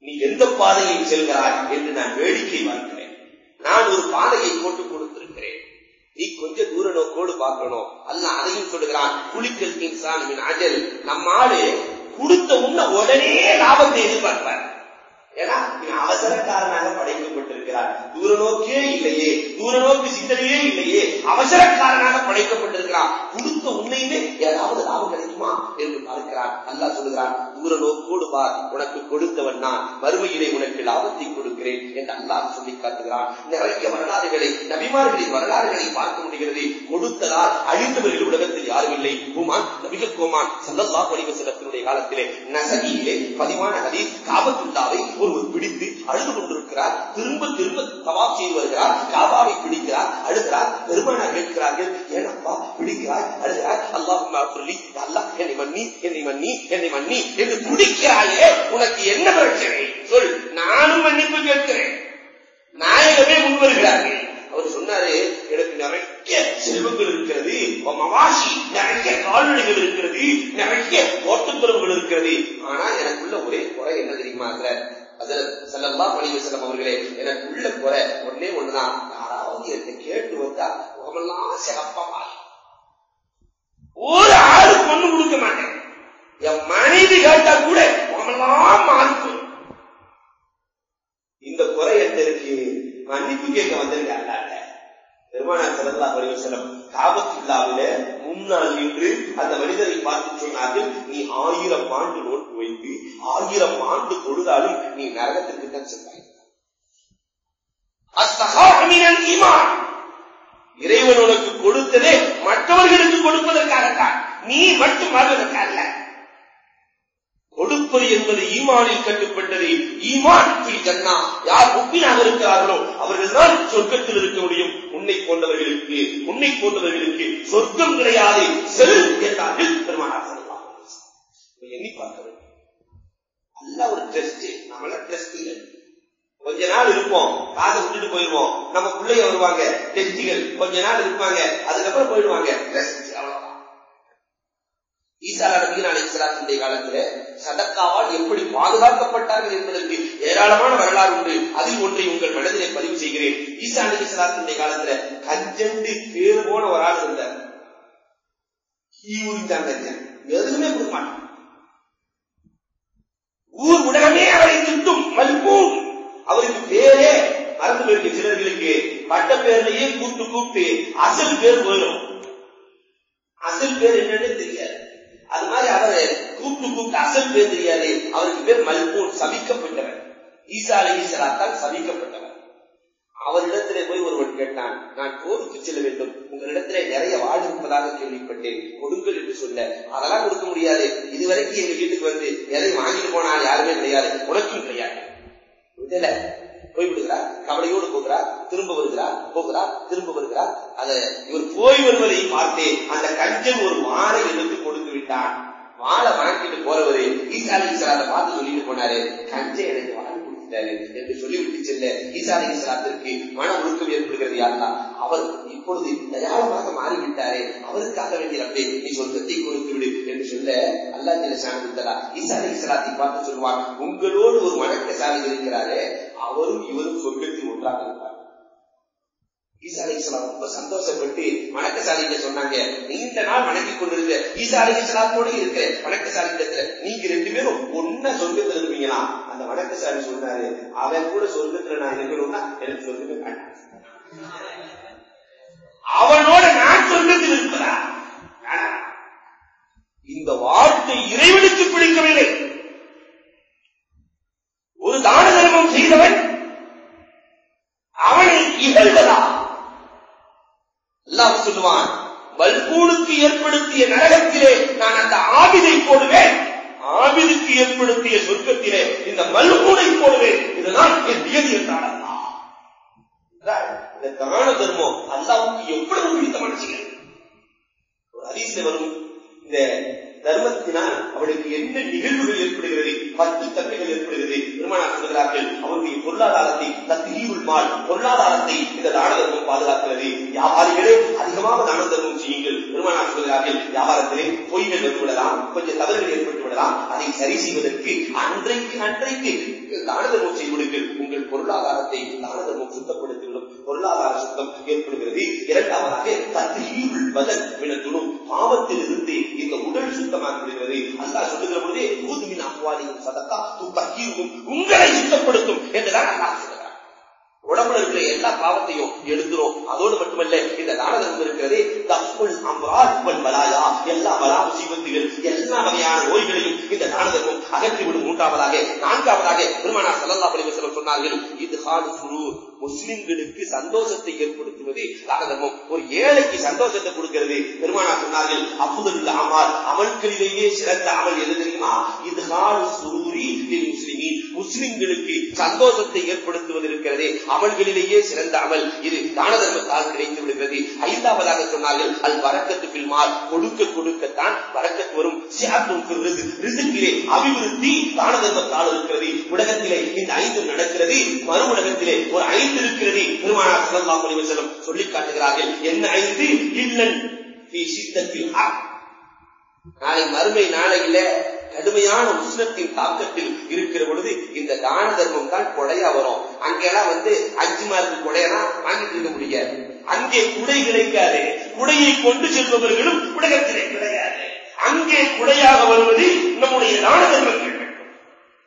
நீ எந்த பாதையில் செல்கிறாய் என்று நான் வேடிக்கை பார்க்கிறேன். நான் ஒரு பாதையை போட்டு கொடுத்திருக்கிறேன், நீ கொஞ்சம் தூர நோக்கோடு பார்க்கணும். அல்லாஹ் அதையும் சொல்லுகிறான், குளிக்கல் இன்சான் மின் அஜல். நம்மாடு கொடுத்த உடனே லாபத்தை எதிர்பார்ப்பார். ஏன்னா நீ அவசரக்காரனாக படைக்கப்பட்டிருக்கிறார். தூர நோக்கே இல்லையே, தூர நோக்கு சிந்தனையே இல்லையே, அவசரக்காரனாக படைக்கப்பட்டிருக்கிறார். கொடுத்த உன்னையுமே ஏதாவது லாபம் கிடைக்குமா என்று பார்க்கிறார். அல்லாஹ் சொல்லுகிறான், தூர நோக்கோடு பார், உனக்கு கொடுத்தவன் நான், மறுமையிலே உனக்கு லாபத்தை கொடுக்கிறேன் என்று அல்லாஹ் சொல்லி காட்டுகிறான். நிறைய வரலாறுகளை, நபிமார்களின் வரலாறுகளை பார்க்க முடிகிறது. கொடுத்ததால் அழிந்தவர்கள் உலகத்தில் யாரும் இல்லை. குமான் நபிகள் கோமான் ஸல்லல்லாஹு அலைஹி வஸல்லத்தினுடைய காலத்திலே நஸகியிலே பதிவான ஹதீஸ், காபத்துல்லாவை ஒருவர் பிடித்து அழுது கொண்டிருக்கிறார். திரும்ப திரும்ப தவாப் செய்து வருகிறார். காபாவை பிடிக்கிறார், அழுகிறார். பெருமானார் கேட்கிறார்கள், ஏனப்பா பிடிக்கிறாய், அழுகிறாய்? அல்லாஹும்ம அஃபிர்லி, அல்லாஹ் என்னை மன்னி, என்னை மன்னி, என்னை மன்னி என்று பிடிக்கிறாயே, உனக்கு என்ன பிரச்சனை சொல், நானும் மன்னிப்பு கேட்கிறேன். நாயகமே முன் வருகிறார்கள். அவர் சொன்னாரு, எனக்கு நிறைய செல்வங்கள் இருக்கிறது, மவாசி நிறைய கால்நடைகள் இருக்கிறது, நிறைய ஓட்டுத்துறவுகள் இருக்கிறது. ஆனா எனக்குள்ள ஒரே குறை என்ன தெரியுமா? ஸல்லல்லாஹு அலைஹி வஸல்லம் அவர்களே, எனக்கு உள்ள குறை ஒன்னே ஒண்ணுதான். யாராவது என்னை கேட்டு வந்தா முகமெல்லாம் சிறப்பா மாறி, ஒரு ஆளு பொண்ணு கொடுக்க மாட்டேன். என் மனைவி கேட்டா கூட முகமெல்லாம் மாறிக்கும். இந்த குறை என்ன இருக்கு? மன்னிப்பு கேட்க வந்திருக்காங்க. பெருமானார் ஸல்லல்லாஹு அலைஹி வஸல்லம் காபத்துல்லாவிலே முன்னால் நின்று அந்த மனிதரை பார்த்து சொன்னார்கள், நீ 1000 ஆண்டு நோட்டு வைத்து 1000 ஆண்டு தொழுதாலும் நீ நரகத்திற்கு தான் செல்வாய். அஸ்தகாமினல் ஈமான், இறைவன் உனக்கு கொடுத்ததே மற்றவர்களுக்கு கொடுப்பதற்காகத்தான், நீ மட்டும் வாழ்வதற்காக. கொடுப்பது என்பது ஈமானில் கட்டுப்பட்டது. ஈமான் ஃபில் ஜன்னா, யார் முஃமினாக இருக்கிறார்களோ அவர்கள் தான் சொர்க்கத்தில் இருக்க முடியும். உன்னை போன்றவர்களுக்கு சொர்க்கம் கிடையாது, செல் என்றார்கள் பெருமானார் ஸல்லல்லாஹு அலைஹி வஸல்லம். எண்ணி பார்க்க வேண்டும். நல்ல ஒரு டெஸ்ட். நம்மள டெஸ்ட் இல்லை, கொஞ்ச நாள் இருப்போம், காதை விட்டுட்டு போயிருவோம். நம்ம பிள்ளைய வருவாங்க, டெஸ்டிகள் கொஞ்ச நாள் இருப்பாங்க, அதுக்கப்புறம் போயிடுவாங்க. ஈசா நபி அலைஹிஸ்ஸலாத்துடைய காலத்துல சதக்காவால் எப்படி பாதுகாக்கப்பட்டார்கள் என்பதற்கு ஏராளமான வரலாறு உண்டு. அதில் ஒன்றை உங்கள் மனதிலே பதிவு செய்கிறேன். ஈசா அலைஹிஸ்ஸலாத்துடைய காலத்துல கஞ்சண்டு பேரு போன ஒரு ஆள் இருந்தார். எதுவுமே கொடுக்க மாட்டான். ஊர் உடனே அவரை திட்டும் மல்பூன். அவருக்கு பேரே மறந்து போயிருக்கு. சிலர்களுக்கு பட்ட பேர்லயே கூப்பிட்டு அசல் பேர் போயிடும். அசல் பேர் என்னன்னு தெரியாது. அது மாதிரி அவரை கூப்பிட்டு அசல் பேர் தெரியாது. அவருக்கு பேர் மல்பூன், சபிக்கப்பட்டவர். ஈசா அலைஹிஸ்ஸலாத்தால் சபிக்கப்பட்டவர். அவரிடத்திலே போய் ஒருவன் கேட்டான், நான் போருக்கு செல்ல வேண்டும், உங்களிடத்திலே நிறைய வாழ் இருப்பதாக கேள்விப்பட்டேன், கொடுங்கள் என்று சொல்ல. அதெல்லாம் கொடுக்க முடியாது, இதுவரைக்கும் எங்க வீட்டுக்கு வந்து எதை வாங்கிட்டு போனால் யாருமே கிடையாது, உனக்கும் கிடையாது. போய்விடுகிறார், கவலையோடு போகிறார், திரும்ப வருகிறார், போகிறார், திரும்ப வருகிறார். இவர் போய் வருவதை பார்த்தே அந்த கஞ்சன் ஒரு வாழை எடுத்து கொடுத்து விட்டான். வாழை வாங்கிட்டு போறவரு ஈசா அலைஹிஸ்ஸலாத்தை பார்த்து சொல்லிட்டு போனாரு, கஞ்சன் எனக்கு வாழை கொடுத்துட்டாரு என்று சொல்லிவிட்டு செல்ல ஈசா அலைஹிஸ்ஸலாத்திற்கு மன ஒழுக்கம் ஏற்படுகிறது. யாருன்னா அவர் இப்பொழுது தயாரமாக மாறிவிட்டாரே, அவருக்காக வேண்டிய ரப்பே நீ சொர்க்கத்தை கொடுத்து விடு என்று சொல்ல அல்லாஹ் ஜல்ல ஷானுஹு ஈசா அலைஹிஸ்ஸலாத்தை பார்த்து சொல்வான், உங்களோடு ஒரு வணக்கசாலி இருக்கிறாரே, அவரும் இவரும் சொர்க்கத்தில் ஒன்றாக இருப்பார். ஈசா அலைஹிஸ்ஸலாம் ரொம்ப சந்தோஷப்பட்டு வணக்கசாலிகிட்ட சொன்னாங்க, நீண்ட நாள் வணங்கிக் கொண்டிருந்த ஈசா அலைஹிஸ்ஸலாத்தோட இருக்கிற வணக்கசாலிகிட்ட நீங்க 2 பேரும் ஒன்னா சொர்க்கத்தில் இருப்பீங்களா? அந்த வணக்கசாலி சொன்னாரு, அவன் கூட சொர்க்கத்துல நான் இருக்கணும்னா எனக்கு சொர்க்கத்தை வேண்டாம், அவனோட நான் சொர்க்கத்தில் இருப்பதா? இந்த வார்த்தை இறைவனுக்கு இகழ்வதா? அல்லாஹ் சொல்லுவான், மல்கூனுக்கு ஏற்படுத்திய நரகத்திலே நான் அந்த ஆபிதை போடுவேன், ஆபிதுக்கு ஏற்படுத்திய சொர்க்கத்திலே இந்த மல்கூனை போடுவேன். இதுதான் என் நியதி என்றான் அல்லாஹ். இந்த தான தர்மம் அல்லாஹ்வுக்கு எவ்வளவு பிடித்தமான செயல். ஒரு ஹதீஸ்ல வரும், இந்த தர்மத்தினால் அவளுக்கு என்ன நிகழ்வுகள் ஏற்படுகிறது, 10 தன்மைகள் ஏற்படுகிறது. பெருமானார் சொல்கிறார்கள், அவருடைய பொருளாதாரத்தை தத்ஹீருல் மால், பொருளாதாரத்தை இந்த தான தர்மம் பாதுகாக்கிறது. வியாபாரிகளே அதிகமாக தான தர்மம் செய்யுங்கள். பெருமானார் சொல்கிறார்கள், வியாபாரத்திலே பொய்கள் வந்துவிடலாம், கொஞ்சம் தவறுகள் ஏற்பட்டு விடலாம், அதை சரி செய்வதற்கு அன்றைக்கு தான தர்மம் செய்வீர்கள். உங்கள் பொருளாதாரத்தை தான தர்மம் சுத்தப்படுத்திவிடும், பொருளாதார சுத்தம் ஏற்படுகிறது. இரண்டாவதாக தத்ஹீருல் பதன் மினதுனும், பாவத்தில் இருந்து இந்த உடல் சுத்தமாகிவிடுகிறது. அல்லாஹ் சொல்லுகிற பொழுதே ஊதுமின் அம்வாலிஹிம் சதகா துதஹீருஹும், உங்களை சுத்தப்படுத்தும் என்றுதான் அல்லாஹ் சொல்கிறார். உடம்புல இருக்கிற எல்லா பாவத்தையும் எடுக்கிறோம். அதோடு மட்டுமல்ல, இந்த தான தர்மம் இருக்கிறதே தஃபுல் அம்ராத் வல் பலாயா, எல்லா பலா முசீபத்துகள், எல்லா வகையான நோய்களையும் இந்த தான தர்மம் அகற்றிவிடும். நான்காவதாக பெருமானார் ஸல்லல்லாஹு அலைஹி வஸல்லம் சொன்னார்கள், இத்ஹால் சுரூர், முஸ்லிம்களுக்கு சந்தோஷத்தை ஏற்படுத்துவது தான தர்மம். ஒரு ஏழைக்கு சந்தோஷத்தை கொடுக்கிறது. பெருமானார் சொன்னார்கள், அஃதலுல் அமால், அமல்களிலேயே சிறந்த அமல் எது தெரியுமா? இத்ஹால் சுரூரி லில் முஸ்லிமீன், முஸ்லிம்களுக்கு சந்தோஷத்தை ஏற்படுத்துவது இருக்கிறதே, அமல்களிலேயே சிறந்த அமல் இது தான தர்மத்தால் கிடைத்து விடுகிறது. ஐந்தாவதாக சொன்னார்கள், அல் பரக்கத்து ஃபில் மால், கொடுக்க கொடுக்கத்தான் பரக்கத் வரும். சிஅத்துன் ஃபிர் ரிஸ்க், ரிஸ்கிலே அபிவிருத்தி தான தர்மத்தால் இருக்கிறது. உலகத்திலே இந்த 5 நடக்கிறது, மறு உலகத்திலே ஒரு 5 இருக்கிறது. பெருமானார் ஸல்லல்லாஹு அலைஹி வஸல்லம் சொல்லி காட்டுகிறார்கள். என்ன 5? இல்லன் ஃபீ ஷித்தத்தில் ஹக், நாளை மறுமை நாளையில கடுமையான உஷ்ணத்தின் தாக்கத்தில் இருக்கிற பொழுது இந்த தான தர்மம் தான் கொடையா வரும். அங்கெல்லாம் 5 மார்க்கு கொடையெல்லாம் வாங்கிட்டு இருக்க முடியாது. அங்கே குடை கிடைக்காது, குடையை கொண்டு செல்பவர்களும் உலகத்திலே கிடையாது. அங்கே குடையாக வருவது நம்முடைய தான தர்மங்கள்.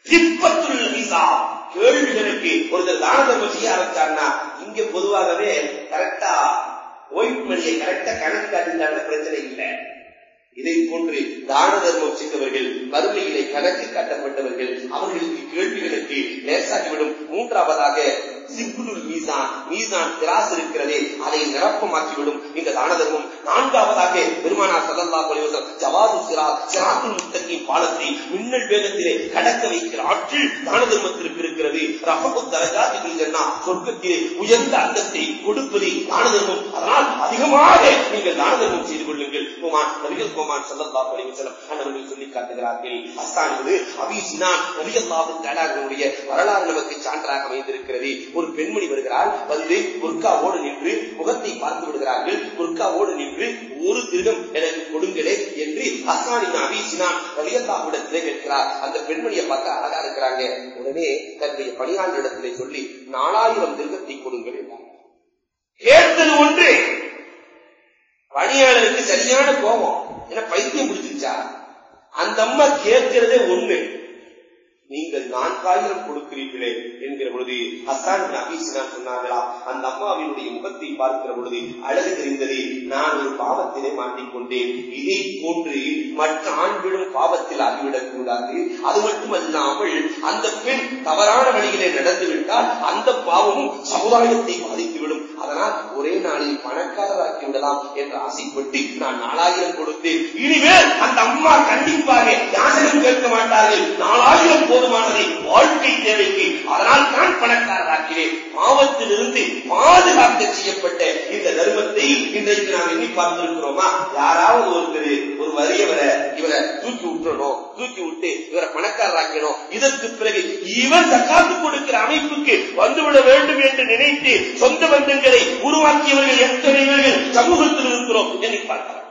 ஹிப்பத்துல் விசா, கேள்விகளுக்கு ஒருத்தர் தான தர்மம் செய்ய ஆரம்பிச்சார்னா இங்க பொதுவாகவே கரெக்டா ஒயிட் மணியை கரெக்டா கணக்கு காட்டினால பிரச்சனை இல்லை. இதை போன்று தான தர்மம் செய்தவர்கள் மறுமையிலே கணக்கு காட்டப்பட்டவர்கள், அவர்களுக்கு கேள்விகளுக்கு லேசாகிவிடும். மூன்றாவதாக சிப்புல் மீசான், மீசான் திராஸ் இருக்கிறதே அதை நிரப்பமாக்கிவிடும் இந்த தான தர்மம். நான்காவதாக பெருமானார் ஸல்லல்லாஹு அலைஹி வஸல்லம் ஜவாது சிராத், சிராத்துல் முஸ்தகீம் பாலத்தை மின்னல் வேகத்திலே கடக்க வைக்கிற ஆற்றல் தான தர்மத்திற்கு இருக்கிறது. ரஃபுத் தரஜாத்தி பில் ஜன்னah, சொர்க்கத்திலே உயர்ந்த அந்தத்தை கொடுப்பது தான தர்மம். அதனால் அதிகமாக நீங்கள் தான தர்மம் செய்து கொள்ளுங்கள். நபிகள் கோமான் ஸல்லல்லாஹு அலைஹி வஸல்லம் அவர்கள் சொல்லி காட்டுகிறார்கள். ஹஸ்ஸான் அபீ சினான் ரலியல்லாஹு தஆலா அவருடைய வரலாறு நமக்கு சான்றாக அமைந்திருக்கிறது. ஒரு பெண்மணி வருகிறாள், புர்காவோடு நின்று முகத்தை பார்த்து விடுகிறார்கள். புர்காவோடு நின்று 1 திர்ஹம் எனக்கு கொடுங்களே என்று ஹஸ்ஸான் அபீ சினான் ரலியல்லாஹு இடத்திலே கேட்கிறார். அந்த பெண்மணியை பார்த்து அழகா இருக்கிறாங்க. உடனே தன்னுடைய பணியாளரிடத்திலே சொல்லி 4000 திர்ஹத்தை கொடுங்கள் என்றார். கேட்டது ஒன்று, பணியாளருக்கு சரியான கோபம், என்ன பைத்தியம் பிடிச்சிருச்சா? அந்த அம்மா கேட்கிறதே ஒண்ணு, நீங்கள் 4000 கொடுக்கிறீர்களே என்கிற பொழுது ஹஸ்ஸான் அபீ சினான் சொன்னார்களா, அந்த அம்மாவினுடைய முகத்தை பார்க்கிற பொழுது அழகு தெரிந்தது. நான் ஒரு பாவத்திலே மாட்டிக்கொண்டேன், இதை போன்று மற்ற ஆண்களும் பாவத்தில் ஆகிவிடக் கூடாது. அது மட்டுமல்லாமல் அந்த பெண் தவறான வழியிலே நடந்துவிட்டால் அந்த பாவமும் சமுதாயத்தை பாதித்துவிடும். அதனால் ஒரே நாளில் பணக்காரராக்கி விடலாம் என்று ஆசைப்பட்டு நான் 4000 கொடுத்தேன். இனிமேல் அந்த அம்மா கண்டிப்பாக யாசகம் கேட்க மாட்டார்கள். 4000 போதுமானதை வாழ்க்கை தேவைக்கு, அதனால் நான் பணக்காரராக்கிறேன். பாவத்திலிருந்து பாதுகாக்க செய்யப்பட்ட இந்த தர்மத்தை இன்றைக்கு நாம் எண்ணி பார்த்திருக்கிறோமா? யாராவது ஒருத்தர் ஒரு வறியவரை இவரை தூக்கி விட்டுறணும், தூக்கி விட்டு இவரை பணக்காரராக்கணும், இதற்கு பிறகு இவர் தக்காத்து கொடுக்கிற அமைப்புக்கு வந்துவிட வேண்டும் என்று நினைத்து சொந்த பந்தங்களை உருவாக்கியவர்கள் எத்தனை பேர்கள் சமூகத்தில் இருக்கிறோம் என்று பார்க்கலாம்.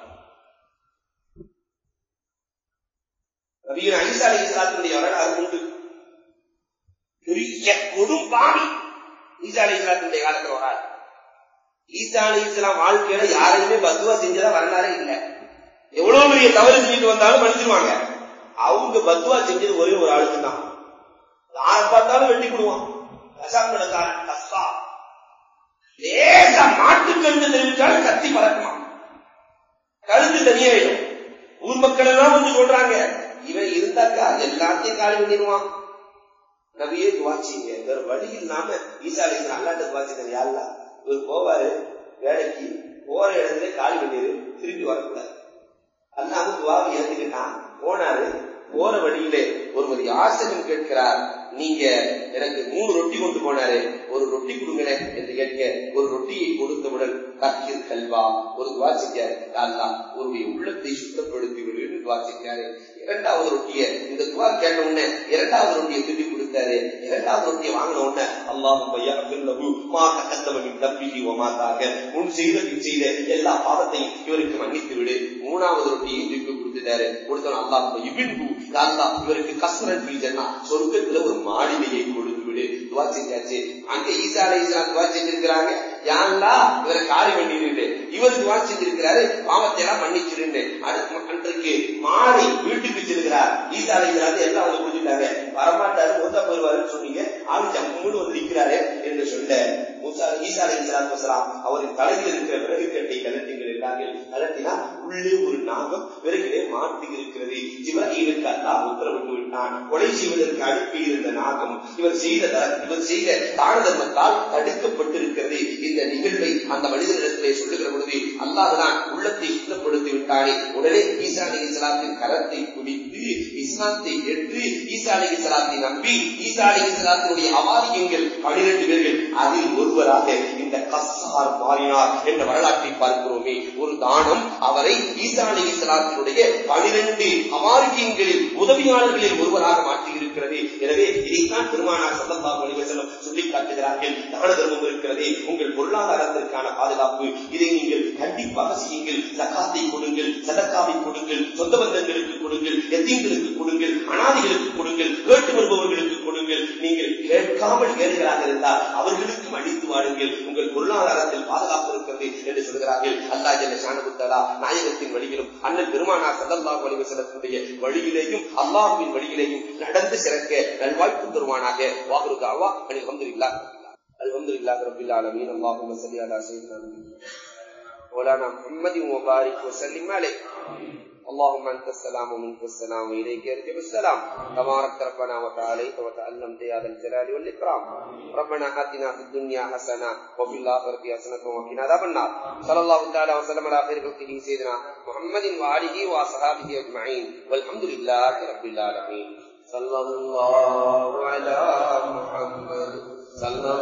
நபியின் ஈசா அலைஹிஸ்ஸலாத்துடைய வரலாறு உண்டு. பெரிய கொடும் பாவி ஈசா அலைஹிஸ்ஸலாத்துடைய காலத்தில் வராது. ஈசா அலைஹிஸ்ஸலாம் வாழ்க்கையில யாரையுமே பத்வா செஞ்சதா வரலாறே இல்லை. எவ்வளவு பெரிய தவறு செஞ்சுட்டு வந்தாலும் மன்னிச்சிருவாங்க. அவங்க பத்வா செஞ்சது ஒரே ஒரு ஆளுக்கு தான். யாரை பார்த்தாலும் வெட்டி கொடுவான். கசாங்கடக்காரன் கஸ்தா, லேசா மாட்டு கருத்து தெரிவித்தாலும் கத்தி பறக்குமா, கருத்து தனியாயிடும். ஊர் மக்கள் எல்லாம் வந்து சொல்றாங்க, இவன் இருந்தாக்கா எல்லாத்தையும் காலி பண்ணிடுவான். நபியே துவா செய்யுங்க, வேற வழி இல்லாம ஈசா அலைஹிஸ்ஸலாம் அல்லாஹ்ட்ட துவா செய்தாங்க, யா அல்லாஹ் இவர் போவாரு வேலைக்கு, போற இடத்துல காலி பண்ணிரு, திரும்பி வரக்கூடாது. அல்லாஹ் துஆவை ஏத்துக்கிட்டான். போனாரு. போற வழியிலே ஒருவர் யாசகம் கேட்கிறார், நீங்க எனக்கு 3 ரொட்டி கொண்டு போனாரு, ஒரு ரொட்டி கொடுங்களேன் என்று கேட்க, ஒரு ரொட்டியை கொடுத்தவுடன் தக்கீர் கல்வா ஒரு துவா செஞ்சாரு, அல்லாஹ் உன்னுடைய உள்ளத்தை சுத்தப்படுத்தி விடு துவா செஞ்சாரு. 2வது ரொட்டிய இந்த துவா கேட்ட உடனே 2வது ரொட்டியை திருப்பி கொடுத்தாரு. 2வது ரொட்டியை வாங்கின உடனே அல்லாஹும்ம யக்ஃபிர் லஹு மா தகத்தம மின் தம்பிஹி வ மா தஅக, முன் செய்த பின் செய்த எல்லா பாவத்தையும் இவருக்கு மன்னித்து விடு. 3வது ரொட்டியை திருப்பி கொடுத்துட்டாரு. கொடுத்தவன் அல்லாஹும்ம யுபின்ஹு, அல்லாஹ் இவருக்கு கஸ்ரன் ஃபில் ஜன்னா, சொர்க்கத்துல ஒரு மாளிகையை கொடுத்து விடு. துவா செஞ்சாச்சு. அங்க ஈசா அலைஹிஸ்ஸலாம் துவா செஞ்சிருக்கிறாங்க, யா அல்லாஹ் இவரை காரி பண்ணிடு. இவர் துவா செஞ்சிருக்கிறாரு, பாவத்தை எல்லாம் மன்னிச்சிருன்னு. அன்றைக்கு மாறி வீட்டுக்கு செல்கிறார். ஈசா அலைஹிஸ்ஸலாம் எல்லாம் வந்து கொடுத்துட்டாங்க. வரமாட்டாரு, மூத்தா போயிருவாருன்னு சொன்னீங்க, ஆவிச்சா மூணு வந்து நிற்கிறாரு என்று சொல்ல ஈசா அலைஹிஸ்ஸலாம் அவரின் தலையில் இருக்கிற விறகு கட்டை கலட்டிகள் என்றார்கள். கலட்டினா உள்ளே ஒரு நாகம் விறகிலே மாட்டி இருக்கிறது. ஜிப்ரீலுக்கு அல்லாஹ் உத்தரவிட்டு விட்டான், கொலை செய்வதற்கு அனுப்பி இருந்த நாகம் இவர் செய்த தான தர்மத்தால் தடுக்கப்பட்டிருக்கிறது. இந்த நிகழ்வை அந்த மனிதனிடத்திலே சொல்லுகிற பொழுது அல்லாஹ் தான் உள்ளத்தை சுத்தப்படுத்தி விட்டானே. உடனே ஈசா அலைஹிஸ்ஸலாத்தின் கரத்தை பிடித்து இஸ்லாத்தை ஏற்று ஈசா அலைஹிஸ்ஸலாத்தை நம்பி ஈசா அலைஹிஸ்ஸலாத்தினுடைய அவாரியங்கள் 12 பேர்கள், அதில் ஒருவராக இந்த கஸ்ஸார் மாறினார் என்ற வரலாற்றை பார்க்கிறோமே. ஒரு தானம் அவரை ஈசா அலைஹிஸ்ஸலாத்தினுடைய 12 அவாரியங்களில் உதவியாளர்களில் ஒருவராக மாற்றி இருக்கிறது. எனவே இதைத்தான் பெருமானார் ஸல்லல்லாஹு அலைஹி வஸல்லம் சொல்லி காட்டுகிறார்கள். தான தர்மம் இருக்கிறதே உங்கள் பொருளாதாரத்திற்கான பாதுகாப்பு, இதை நீங்கள் கண்டிப்பாக செய்யுங்கள். ஜகாத்தை கொடுங்கள், சதக்காவை கொடுங்கள், சொந்த பந்தங்களுக்கு கொடுங்கள், யத்தீம்களுக்கு கொடுங்கள், அனாதைகளுக்கு கொடுங்கள், கேட்டு வருபவர்களுக்கு கொடுங்கள். நீங்கள் கேட்காமல் ஏழைகளாக இருந்தால் அவர்களுக்கு அளித்து வாடுங்கள். உங்கள் பொருளாதாரத்தில் பாதுகாப்பு இருக்கிறது என்று சொல்கிறார்கள். அல்லாஹ் ஜல்ல ஷானஹு தஆலா நாயகத்தின் வழியிலும் அண்ணல் பெருமானார் ஸல்லல்லாஹு அலைஹி வஸல்லமுடைய வழியிலேயும் அல்லாஹ்வின் வழியிலேயும் நடந்து சிறக்க நல்வாய்ப்பு தருவானாக. வாஹிரு தஅவா அல்ஹம்துலில்லாஹி ரப்பில் ஆலமீன். அல்லாஹும்ம ஸல்லி அலா ஸய்யிதினா மௌலானா முஹம்மதின் வ பாரிக் வ ஸல்லிம் அலைஹி. اللهم انت السلام ومنك السلام واليك يرجع السلام. تبارك ربنا وتعالى وتعلمت يا ذا الجلال والاكرام. ربنا آتنا في الدنيا حسنه وفي الاخره حسنه وقنا عذاب النار. صلى الله تعالى وسلم على خير خلقه سيدنا محمد وآله وصحبه اجمعين والحمد لله رب العالمين. صلى الله على محمد صلى